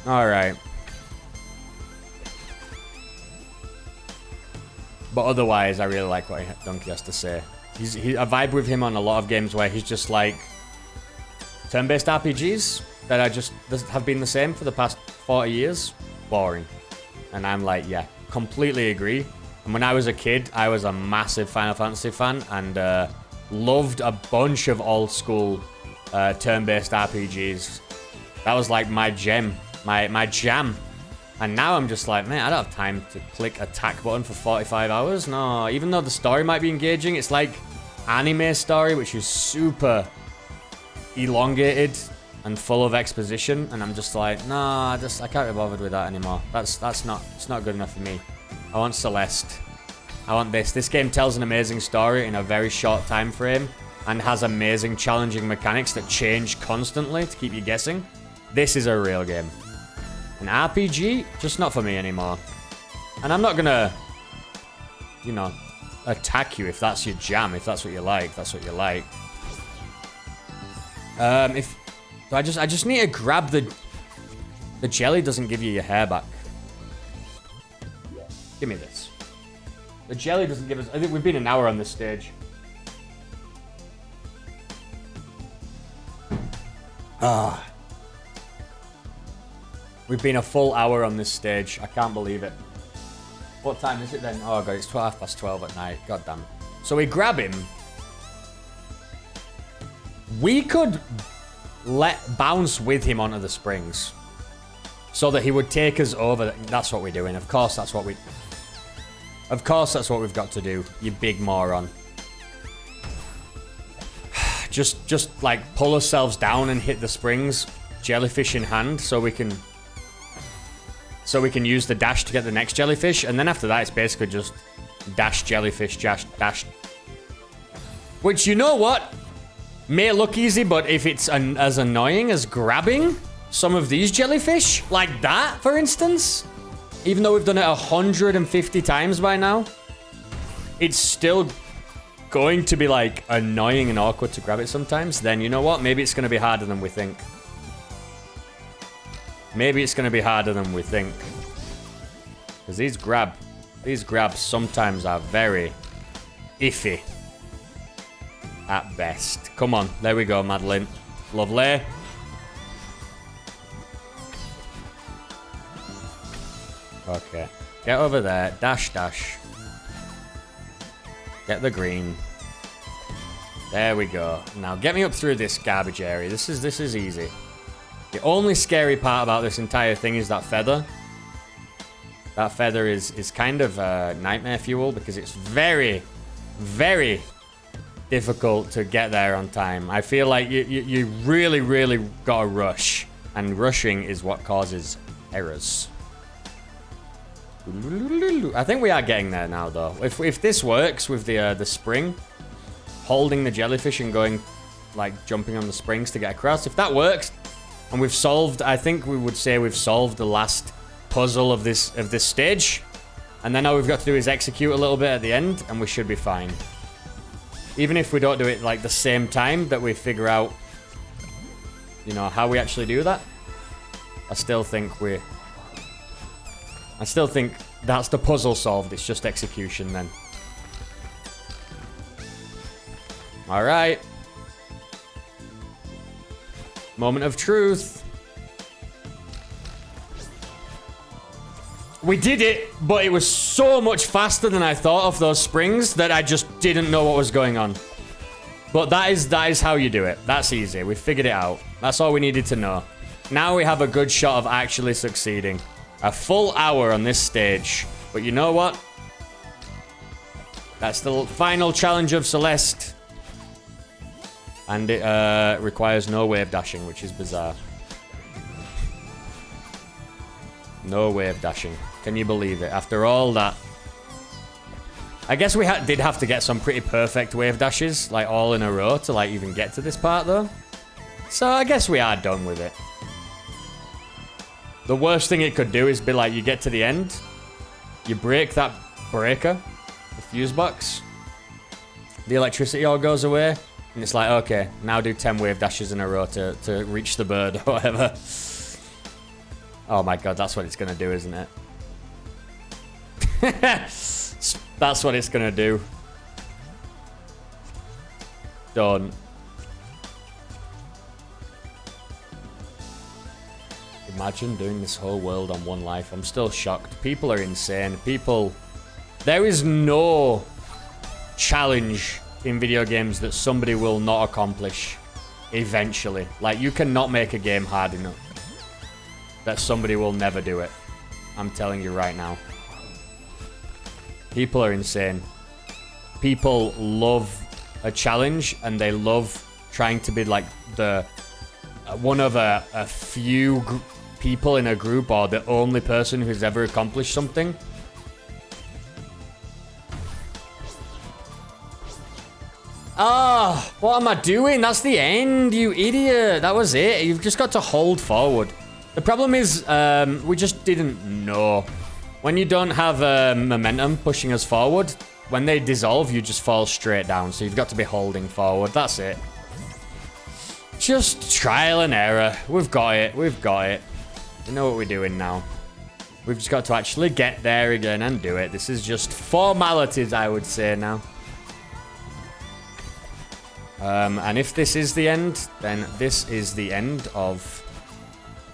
Alright. But otherwise, I really like what Donkey has to say. I vibe with him on a lot of games where he's just like turn-based RPGs that have been the same for the past 40 years. Boring. And I'm like, yeah, completely agree. And when I was a kid, I was a massive Final Fantasy fan and loved a bunch of old school turn-based RPGs. That was like my gem, my jam. And now I'm just like, man, I don't have time to click attack button for 45 hours. No, even though the story might be engaging, it's like anime story, which is super elongated and full of exposition. And I'm just like, nah, I can't be bothered with that anymore. It's not good enough for me. I want Celeste. I want this. This game tells an amazing story in a very short time frame and has amazing, challenging mechanics that change constantly to keep you guessing. This is a real game. An RPG? Just not for me anymore. And I'm not gonna, you know, attack you if that's your jam, if that's what you like, that's what you like. I just need to grab the jelly doesn't give you your hair back. Give me this. The jelly doesn't give us, I think we've been an hour on this stage. Ah. We've been a full hour on this stage. I can't believe it. What time is it then? Oh god, it's 12:30 at night. God damn. So we grab him. We could bounce with him onto the springs. So that he would take us over. That's what we're doing. Of course that's what we've got to do. You big moron. Just like pull ourselves down and hit the springs. Jellyfish in hand so we can use the dash to get the next jellyfish, and then after that, it's basically just dash, jellyfish, dash. Which, you know what? May look easy, but if it's as annoying as grabbing some of these jellyfish, like that, for instance, even though we've done it 150 times by now, it's still going to be, like, annoying and awkward to grab it sometimes, then you know what? Maybe it's going to be harder than we think. Maybe it's going to be harder than we think. Because these grabs sometimes are very iffy. At best. Come on. There we go, Madeline. Lovely. Okay. Get over there. Dash, dash. Get the green. There we go. Now get me up through this garbage area. This is easy. The only scary part about this entire thing is that feather. That feather is kind of nightmare fuel because it's very, very difficult to get there on time. I feel like you really, really gotta rush. And rushing is what causes errors. I think we are getting there now, though. If this works with the spring, holding the jellyfish and going, like, jumping on the springs to get across, if that works... And we've solved, I think we would say we've solved the last puzzle of this stage. And then all we've got to do is execute a little bit at the end, and we should be fine. Even if we don't do it like the same time that we figure out, you know, how we actually do that. I still think that's the puzzle solved. It's just execution then. All right. Moment of truth. We did it, but it was so much faster than I thought of those springs that I just didn't know what was going on. But that is how you do it. That's easy. We figured it out. That's all we needed to know. Now we have a good shot of actually succeeding. A full hour on this stage. But you know what? That's the final challenge of Celeste. And it requires no wave dashing, which is bizarre. No wave dashing. Can you believe it? After all that. I guess we did have to get some pretty perfect wave dashes, like all in a row, to like even get to this part, though. So I guess we are done with it. The worst thing it could do is be like, you get to the end, you break that breaker, the fuse box, the electricity all goes away. And it's like, okay, now do 10 wave dashes in a row to reach the bird or whatever. Oh my god, that's what it's going to do, isn't it? That's what it's going to do. Done. Imagine doing this whole world on one life. I'm still shocked. People are insane. There is no challenge in video games that somebody will not accomplish eventually. Like, you cannot make a game hard enough. that somebody will never do it. I'm telling you right now. People are insane. People love a challenge, and they love trying to be like the one of a few people in a group, or the only person who's ever accomplished something. Ah, what am I doing? That's the end, you idiot. That was it. You've just got to hold forward. The problem is, we just didn't know. When you don't have momentum pushing us forward, when they dissolve, you just fall straight down. So you've got to be holding forward. That's it. Just trial and error. We've got it. We've got it. We know what we're doing now. We've just got to actually get there again and do it. This is just formalities, I would say now. And if this is the end, then this is the end of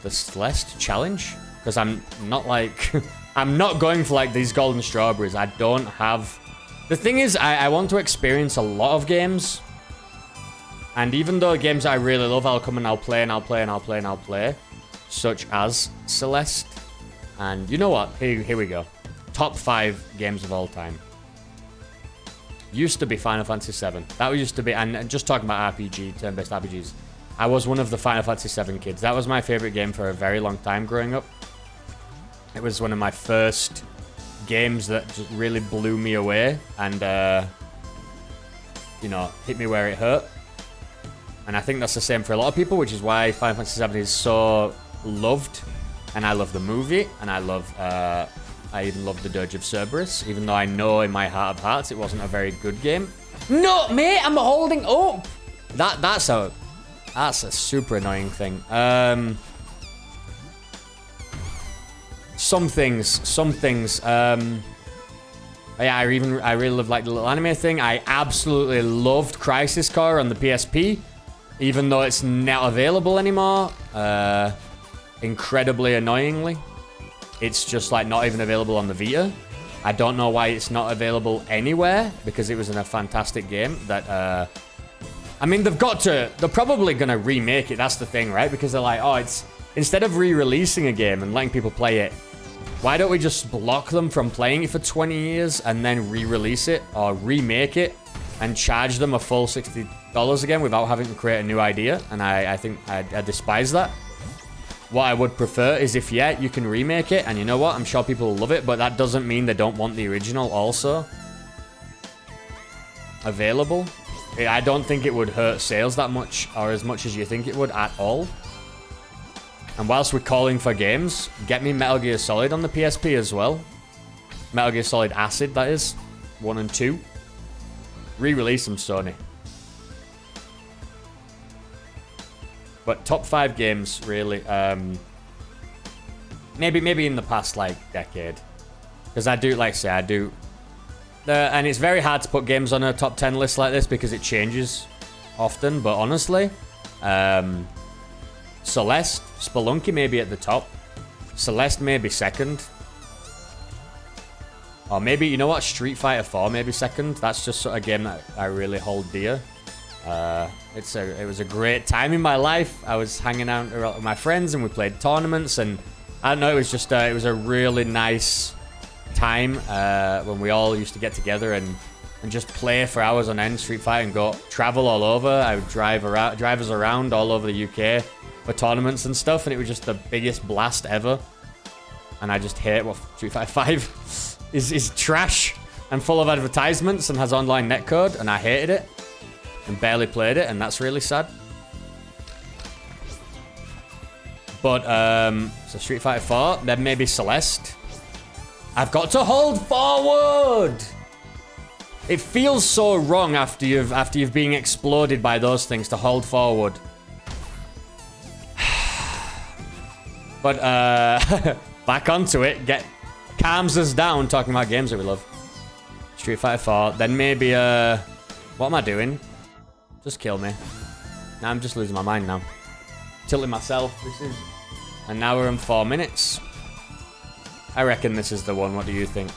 the Celeste challenge. Because I'm not like... I'm not going for like these golden strawberries. I don't have... The thing is, I want to experience a lot of games. And even though games I really love, I'll come and I'll play and I'll play and I'll play and I'll play. Such as Celeste. And you know what? Here we go. Top 5 games of all time. Used to be Final Fantasy VII. That used to be... And just talking about RPG, turn-based RPGs. I was one of the Final Fantasy VII kids. That was my favorite game for a very long time growing up. It was one of my first games that just really blew me away and, you know, hit me where it hurt. And I think that's the same for a lot of people, which is why Final Fantasy VII is so loved. And I love the movie, and I even love the Dirge of Cerberus, even though I know in my heart of hearts it wasn't a very good game. No, mate, I'm holding up. That's a super annoying thing. Some things. Yeah, I really love like the little anime thing. I absolutely loved Crisis Core on the PSP, even though it's not available anymore. Incredibly annoyingly, it's just like not even available on the Vita. I don't know why it's not available anywhere, because it was in a fantastic game that, I mean, they're probably gonna remake it. That's the thing, right? Because they're like, oh, it's, instead of re-releasing a game and letting people play it, why don't we just block them from playing it for 20 years and then re-release it or remake it and charge them a full $60 again without having to create a new idea? And I think I despise that. What I would prefer is if, yeah, you can remake it, and you know what? I'm sure people will love it, but that doesn't mean they don't want the original also available. I don't think it would hurt sales that much, or as much as you think it would at all. And whilst we're calling for games, get me Metal Gear Solid on the PSP as well. Metal Gear Solid Acid, that is. 1 and 2. Re-release them, Sony. But top 5 games, really. Maybe in the past, like, decade. Because I do, like I say, I do. And it's very hard to put games on a top 10 list like this because it changes often. But honestly, Celeste, Spelunky may be at the top. Celeste may be second. Or maybe, you know what, Street Fighter 4 maybe second. That's just sort of a game that I really hold dear. It was a great time in my life. I was hanging out with my friends and we played tournaments, and I don't know, it was just it was a really nice time when we all used to get together and just play for hours on end Street Fighter and go travel all over. I would drive us around all over the UK for tournaments and stuff, and it was just the biggest blast ever. And I just hate what Street Fighter 5 is trash and full of advertisements and has online netcode, and I hated it. And barely played it, and that's really sad. But, so Street Fighter 4, then maybe Celeste. I've got to hold forward! It feels so wrong after you've been exploded by those things to hold forward. But, back onto it, calms us down talking about games that we love. Street Fighter 4, then maybe, what am I doing? Just kill me. Now I'm just losing my mind now. Tilting myself. And now we're in 4 minutes. I reckon this is the one. What do you think?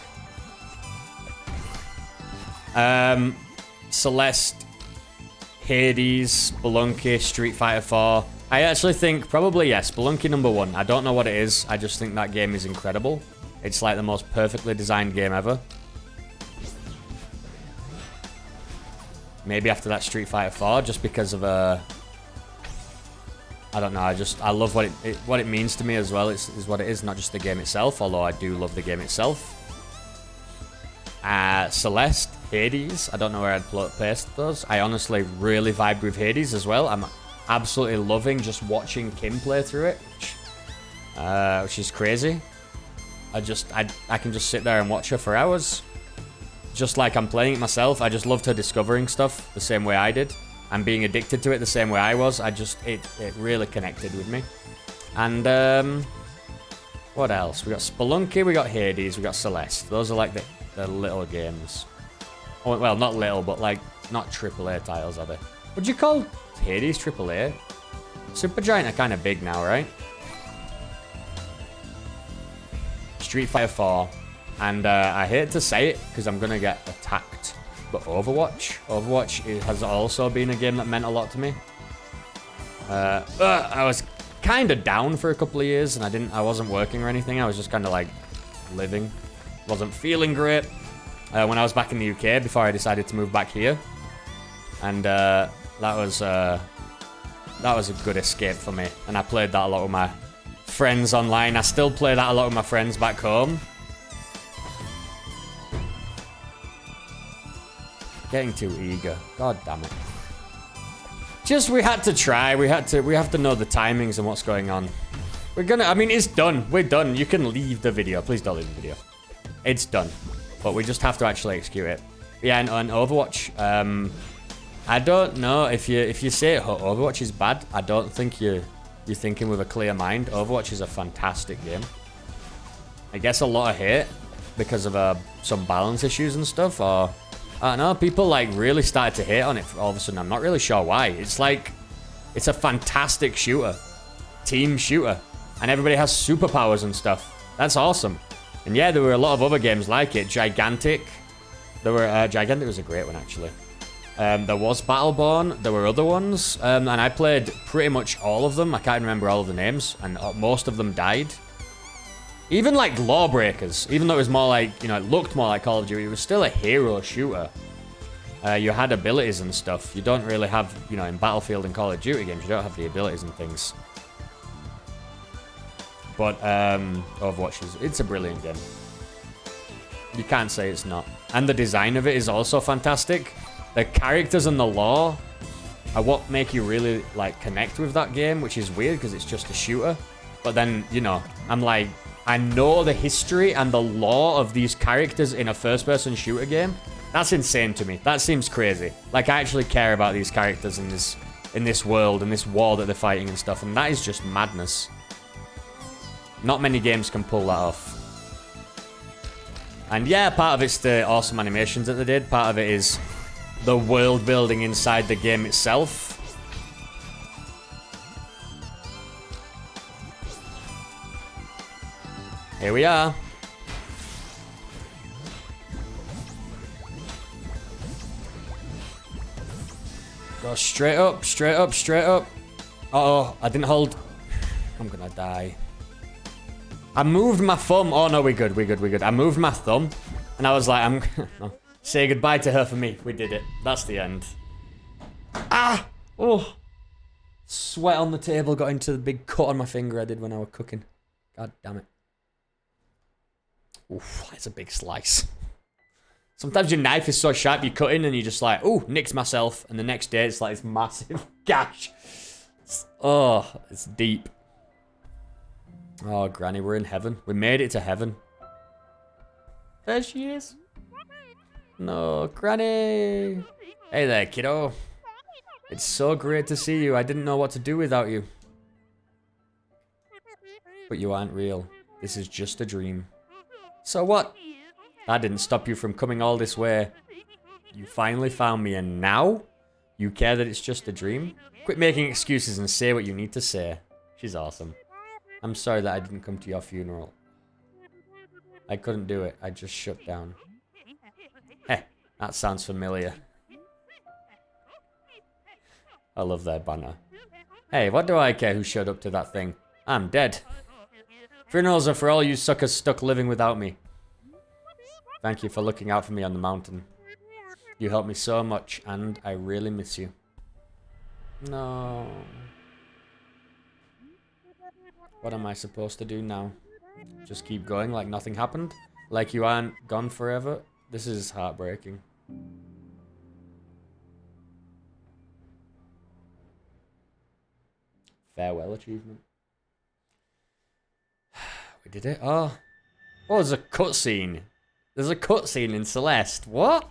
Celeste, Hades, Spelunky, Street Fighter 4. I actually think probably, yes, Spelunky #1. I don't know what it is. I just think that game is incredible. It's like the most perfectly designed game ever. Maybe after that Street Fighter 4, just because of I don't know. I love what it means to me as well. Is what it is, not just the game itself. Although I do love the game itself. Celeste, Hades. I don't know where I'd place those. I honestly really vibed with Hades as well. I'm absolutely loving just watching Kim play through it, which is crazy. I can just sit there and watch her for hours, just like I'm playing it myself. I just loved her discovering stuff the same way I did, and being addicted to it the same way I was. It really connected with me. And what else? We got Spelunky, we got Hades, we got Celeste. Those are like the little games. Oh, well, not little, but like not AAA titles, are they? Would you call Hades AAA? Supergiant are kind of big now, right? Street Fighter 4. And I hate to say it because I'm going to get attacked. But Overwatch has also been a game that meant a lot to me. I was kind of down for a couple of years and I wasn't working or anything. I was just kind of like living. Wasn't feeling great when I was back in the UK before I decided to move back here. And that was a good escape for me. And I played that a lot with my friends online. I still play that a lot with my friends back home. Getting too eager. God damn it. Just, we had to try. We have to know the timings and what's going on. I mean, it's done. We're done. You can leave the video. Please don't leave the video. It's done. But we just have to actually execute it. Yeah, and on Overwatch, I don't know if you say Overwatch is bad. I don't think you're thinking with a clear mind. Overwatch is a fantastic game. I guess a lot of hate because of some balance issues and stuff, or I don't know, people like really started to hate on it all of a sudden. I'm not really sure why. It's like, it's a fantastic shooter, team shooter, and everybody has superpowers and stuff. That's awesome. And yeah, there were a lot of other games like it. Gigantic. Gigantic was a great one, actually. There was Battleborn. There were other ones. And I played pretty much all of them. I can't remember all of the names. And most of them died. Even like Lawbreakers. Even though it was more like, it looked more like Call of Duty. It was still a hero shooter. You had abilities and stuff. You don't really have, in Battlefield and Call of Duty games, you don't have the abilities and things. But Overwatch it's a brilliant game. You can't say it's not. And the design of it is also fantastic. The characters and the lore are what make you really like connect with that game, which is weird because it's just a shooter. But then, I'm like, I know the history and the lore of these characters in a first-person shooter game. That's insane to me. That seems crazy. Like, I actually care about these characters in this world and this war that they're fighting and stuff, and that is just madness. Not many games can pull that off. And yeah, part of it's the awesome animations that they did. Part of it is the world building inside the game itself. Here we are. Go straight up, straight up, straight up. Uh-oh, I didn't hold. I'm gonna die. I moved my thumb. Oh, no, we're good, we're good, we're good. I moved my thumb, and I was like, no. Say goodbye to her for me. We did it. That's the end. Ah! Oh. Sweat on the table got into the big cut on my finger I did when I was cooking. God damn it. Oof, that's a big slice. Sometimes your knife is so sharp you cut in and you're just like, ooh, nicked myself. And the next day it's like this massive gash. Oh, it's deep. Oh, Granny, we're in heaven. We made it to heaven. There she is. No, Granny. Hey there, kiddo. It's so great to see you. I didn't know what to do without you. But you aren't real. This is just a dream. So what? That didn't stop you from coming all this way. You finally found me, and now you care that it's just a dream? Quit making excuses and say what you need to say. She's awesome. I'm sorry that I didn't come to your funeral. I couldn't do it. I just shut down. Heh, that sounds familiar. I love their banner. Hey, what do I care who showed up to that thing? I'm dead. Funerals are for all you suckers stuck living without me. Thank you for looking out for me on the mountain. You helped me so much, and I really miss you. No. What am I supposed to do now? Just keep going like nothing happened? Like you aren't gone forever? This is heartbreaking. Farewell achievement. We did it. Oh. Oh, there's a cutscene. There's a cutscene in Celeste. What?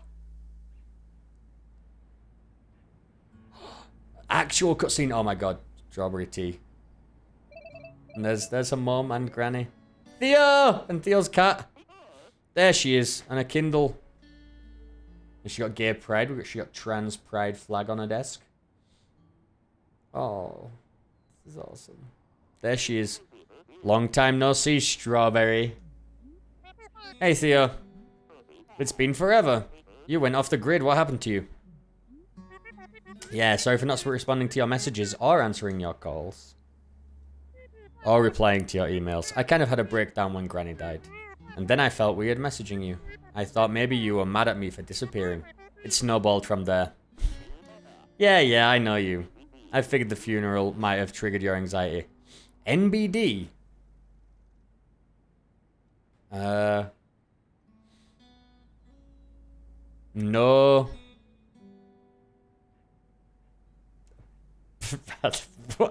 Actual cutscene. Oh my god. Strawberry tea. And there's her mom and granny. Theo! And Theo's cat. There she is. And a Kindle. And she got gay pride. She got trans pride flag on her desk. Oh. This is awesome. There she is. Long time no see, Strawberry. Hey, Theo. It's been forever. You went off the grid. What happened to you? Yeah, sorry for not responding to your messages or answering your calls. Or replying to your emails. I kind of had a breakdown when Granny died. And then I felt weird messaging you. I thought maybe you were mad at me for disappearing. It snowballed from there. Yeah, I know you. I figured the funeral might have triggered your anxiety. NBD? No.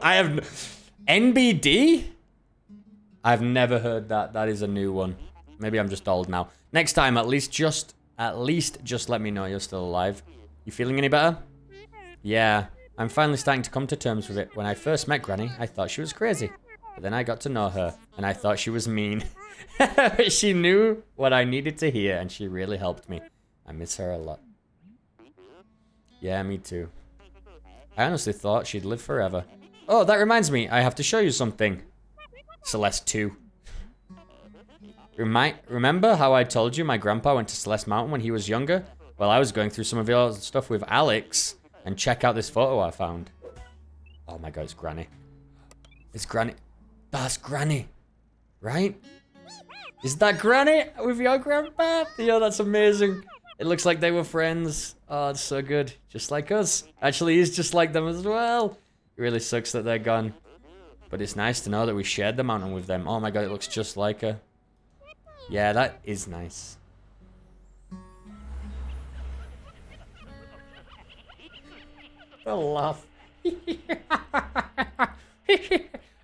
I have... NBD? I've never heard that. That is a new one. Maybe I'm just old now. Next time, at least just let me know you're still alive. You feeling any better? Yeah, I'm finally starting to come to terms with it. When I first met Granny, I thought she was crazy. But then I got to know her, and I thought she was mean. She knew what I needed to hear, and she really helped me. I miss her a lot. Yeah, me too. I honestly thought she'd live forever. Oh, that reminds me, I have to show you something. Celeste II. Remember how I told you my grandpa went to Celeste Mountain when he was younger? Well, I was going through some of your stuff with Alex, and check out this photo I found. Oh my god, it's Granny. It's Granny. That's Granny. Right? Is that Granny with your grandpa? Yeah, that's amazing. It looks like they were friends. Oh, it's so good. Just like us. Actually, he's just like them as well. It really sucks that they're gone. But it's nice to know that we shared the mountain with them. Oh my god, it looks just like her. Yeah, that is nice. The laugh. I'm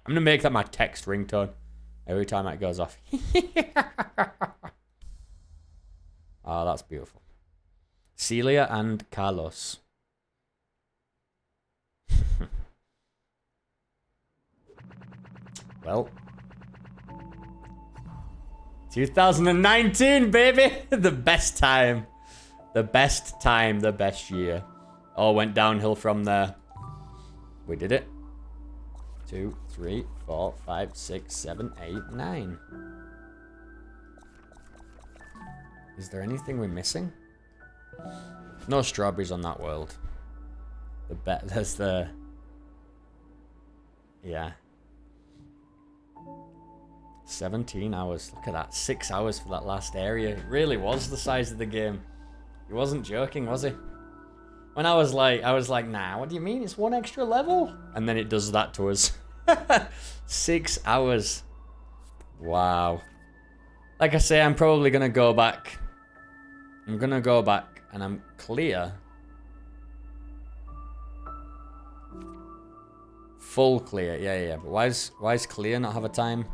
gonna make that my text ringtone every time it goes off. Oh, that's beautiful. Celia and Carlos. Well, 2019, baby! The best time. The best time, the best year. All went downhill from there. We did it. 2, 3, 4, 5, 6, 7, 8, 9. Is there anything we're missing? No strawberries on that world. There's the... Yeah. 17 hours. Look at that. 6 hours for that last area. It really was the size of the game. He wasn't joking, was he? When I was like, nah, what do you mean? It's one extra level? And then it does that to us. 6 hours. Wow. Like I say, I'm probably going to go back. I'm going to go back and I'm clear. Full clear. Yeah. But why is clear not have a time?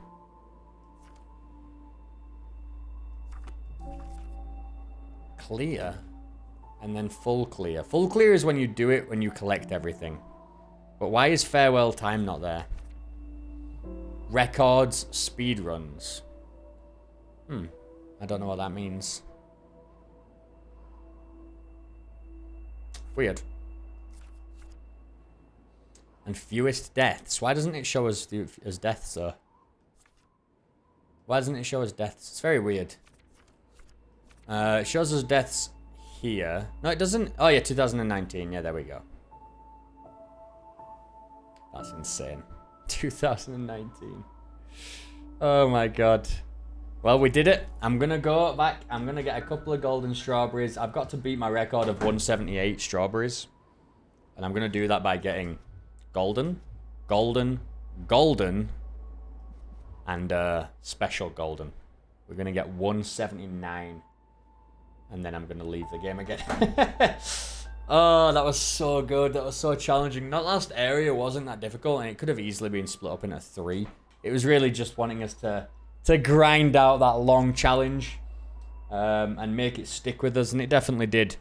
Clear. And then full clear. Full clear is when you do it, when you collect everything. But why is farewell time not there? Records, speed runs. I don't know what that means. Weird. And fewest deaths. Why doesn't it show us as deaths, though? Why doesn't it show us deaths? It's very weird. It shows us deaths here. No, it doesn't. Oh, yeah, 2019. Yeah, there we go. That's That's insane. 2019. Oh my god. Well, we did it. I'm going to go back. I'm going to get a couple of golden strawberries. I've got to beat my record of 178 strawberries. And I'm going to do that by getting golden, golden, golden, and special golden. We're going to get 179. And then I'm going to leave the game again. Oh, that was so good. That was so challenging. That last area wasn't that difficult, and it could have easily been split up into 3. It was really just wanting us to grind out that long challenge and make it stick with us, and it definitely did.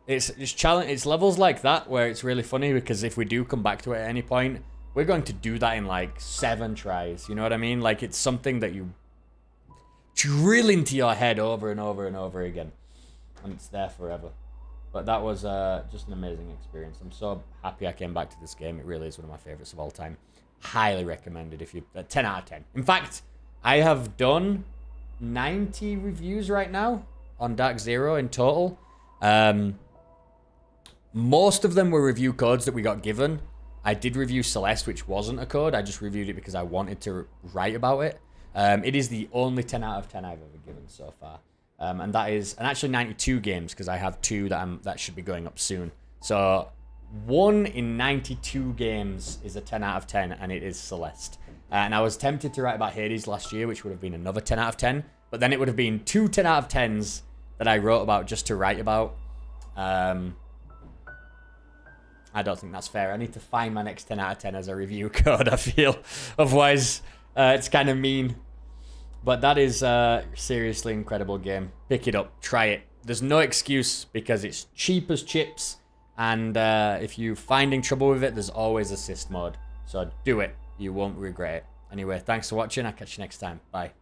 It's levels like that where it's really funny, because if we do come back to it at any point, we're going to do that in like 7 tries. You know what I mean? Like, it's something that you drill into your head over and over and over again, and it's there forever. But that was just an amazing experience. I'm so happy I came back to this game. It really is one of my favorites of all time. Highly recommended. 10 out of 10. In fact, I have done 90 reviews right now on Dark Zero in total. Most of them were review codes that we got given. I did review Celeste, which wasn't a code. I just reviewed it because I wanted to write about it. It is the only 10 out of 10 I've ever given so far. And actually 92 games, because I have 2 that should be going up soon. So 1 in 92 games is a 10 out of 10, and it is Celeste. And I was tempted to write about Hades last year, which would have been another 10 out of 10. But then it would have been 2 10 out of 10s that I wrote about just to write about. I don't think that's fair. I need to find my next 10 out of 10 as a review code, I feel. Otherwise, it's kind of mean. But that is a seriously incredible game. Pick it up. Try it. There's no excuse, because it's cheap as chips. And if you're finding trouble with it, there's always assist mode. So do it. You won't regret it. Anyway, thanks for watching. I'll catch you next time. Bye.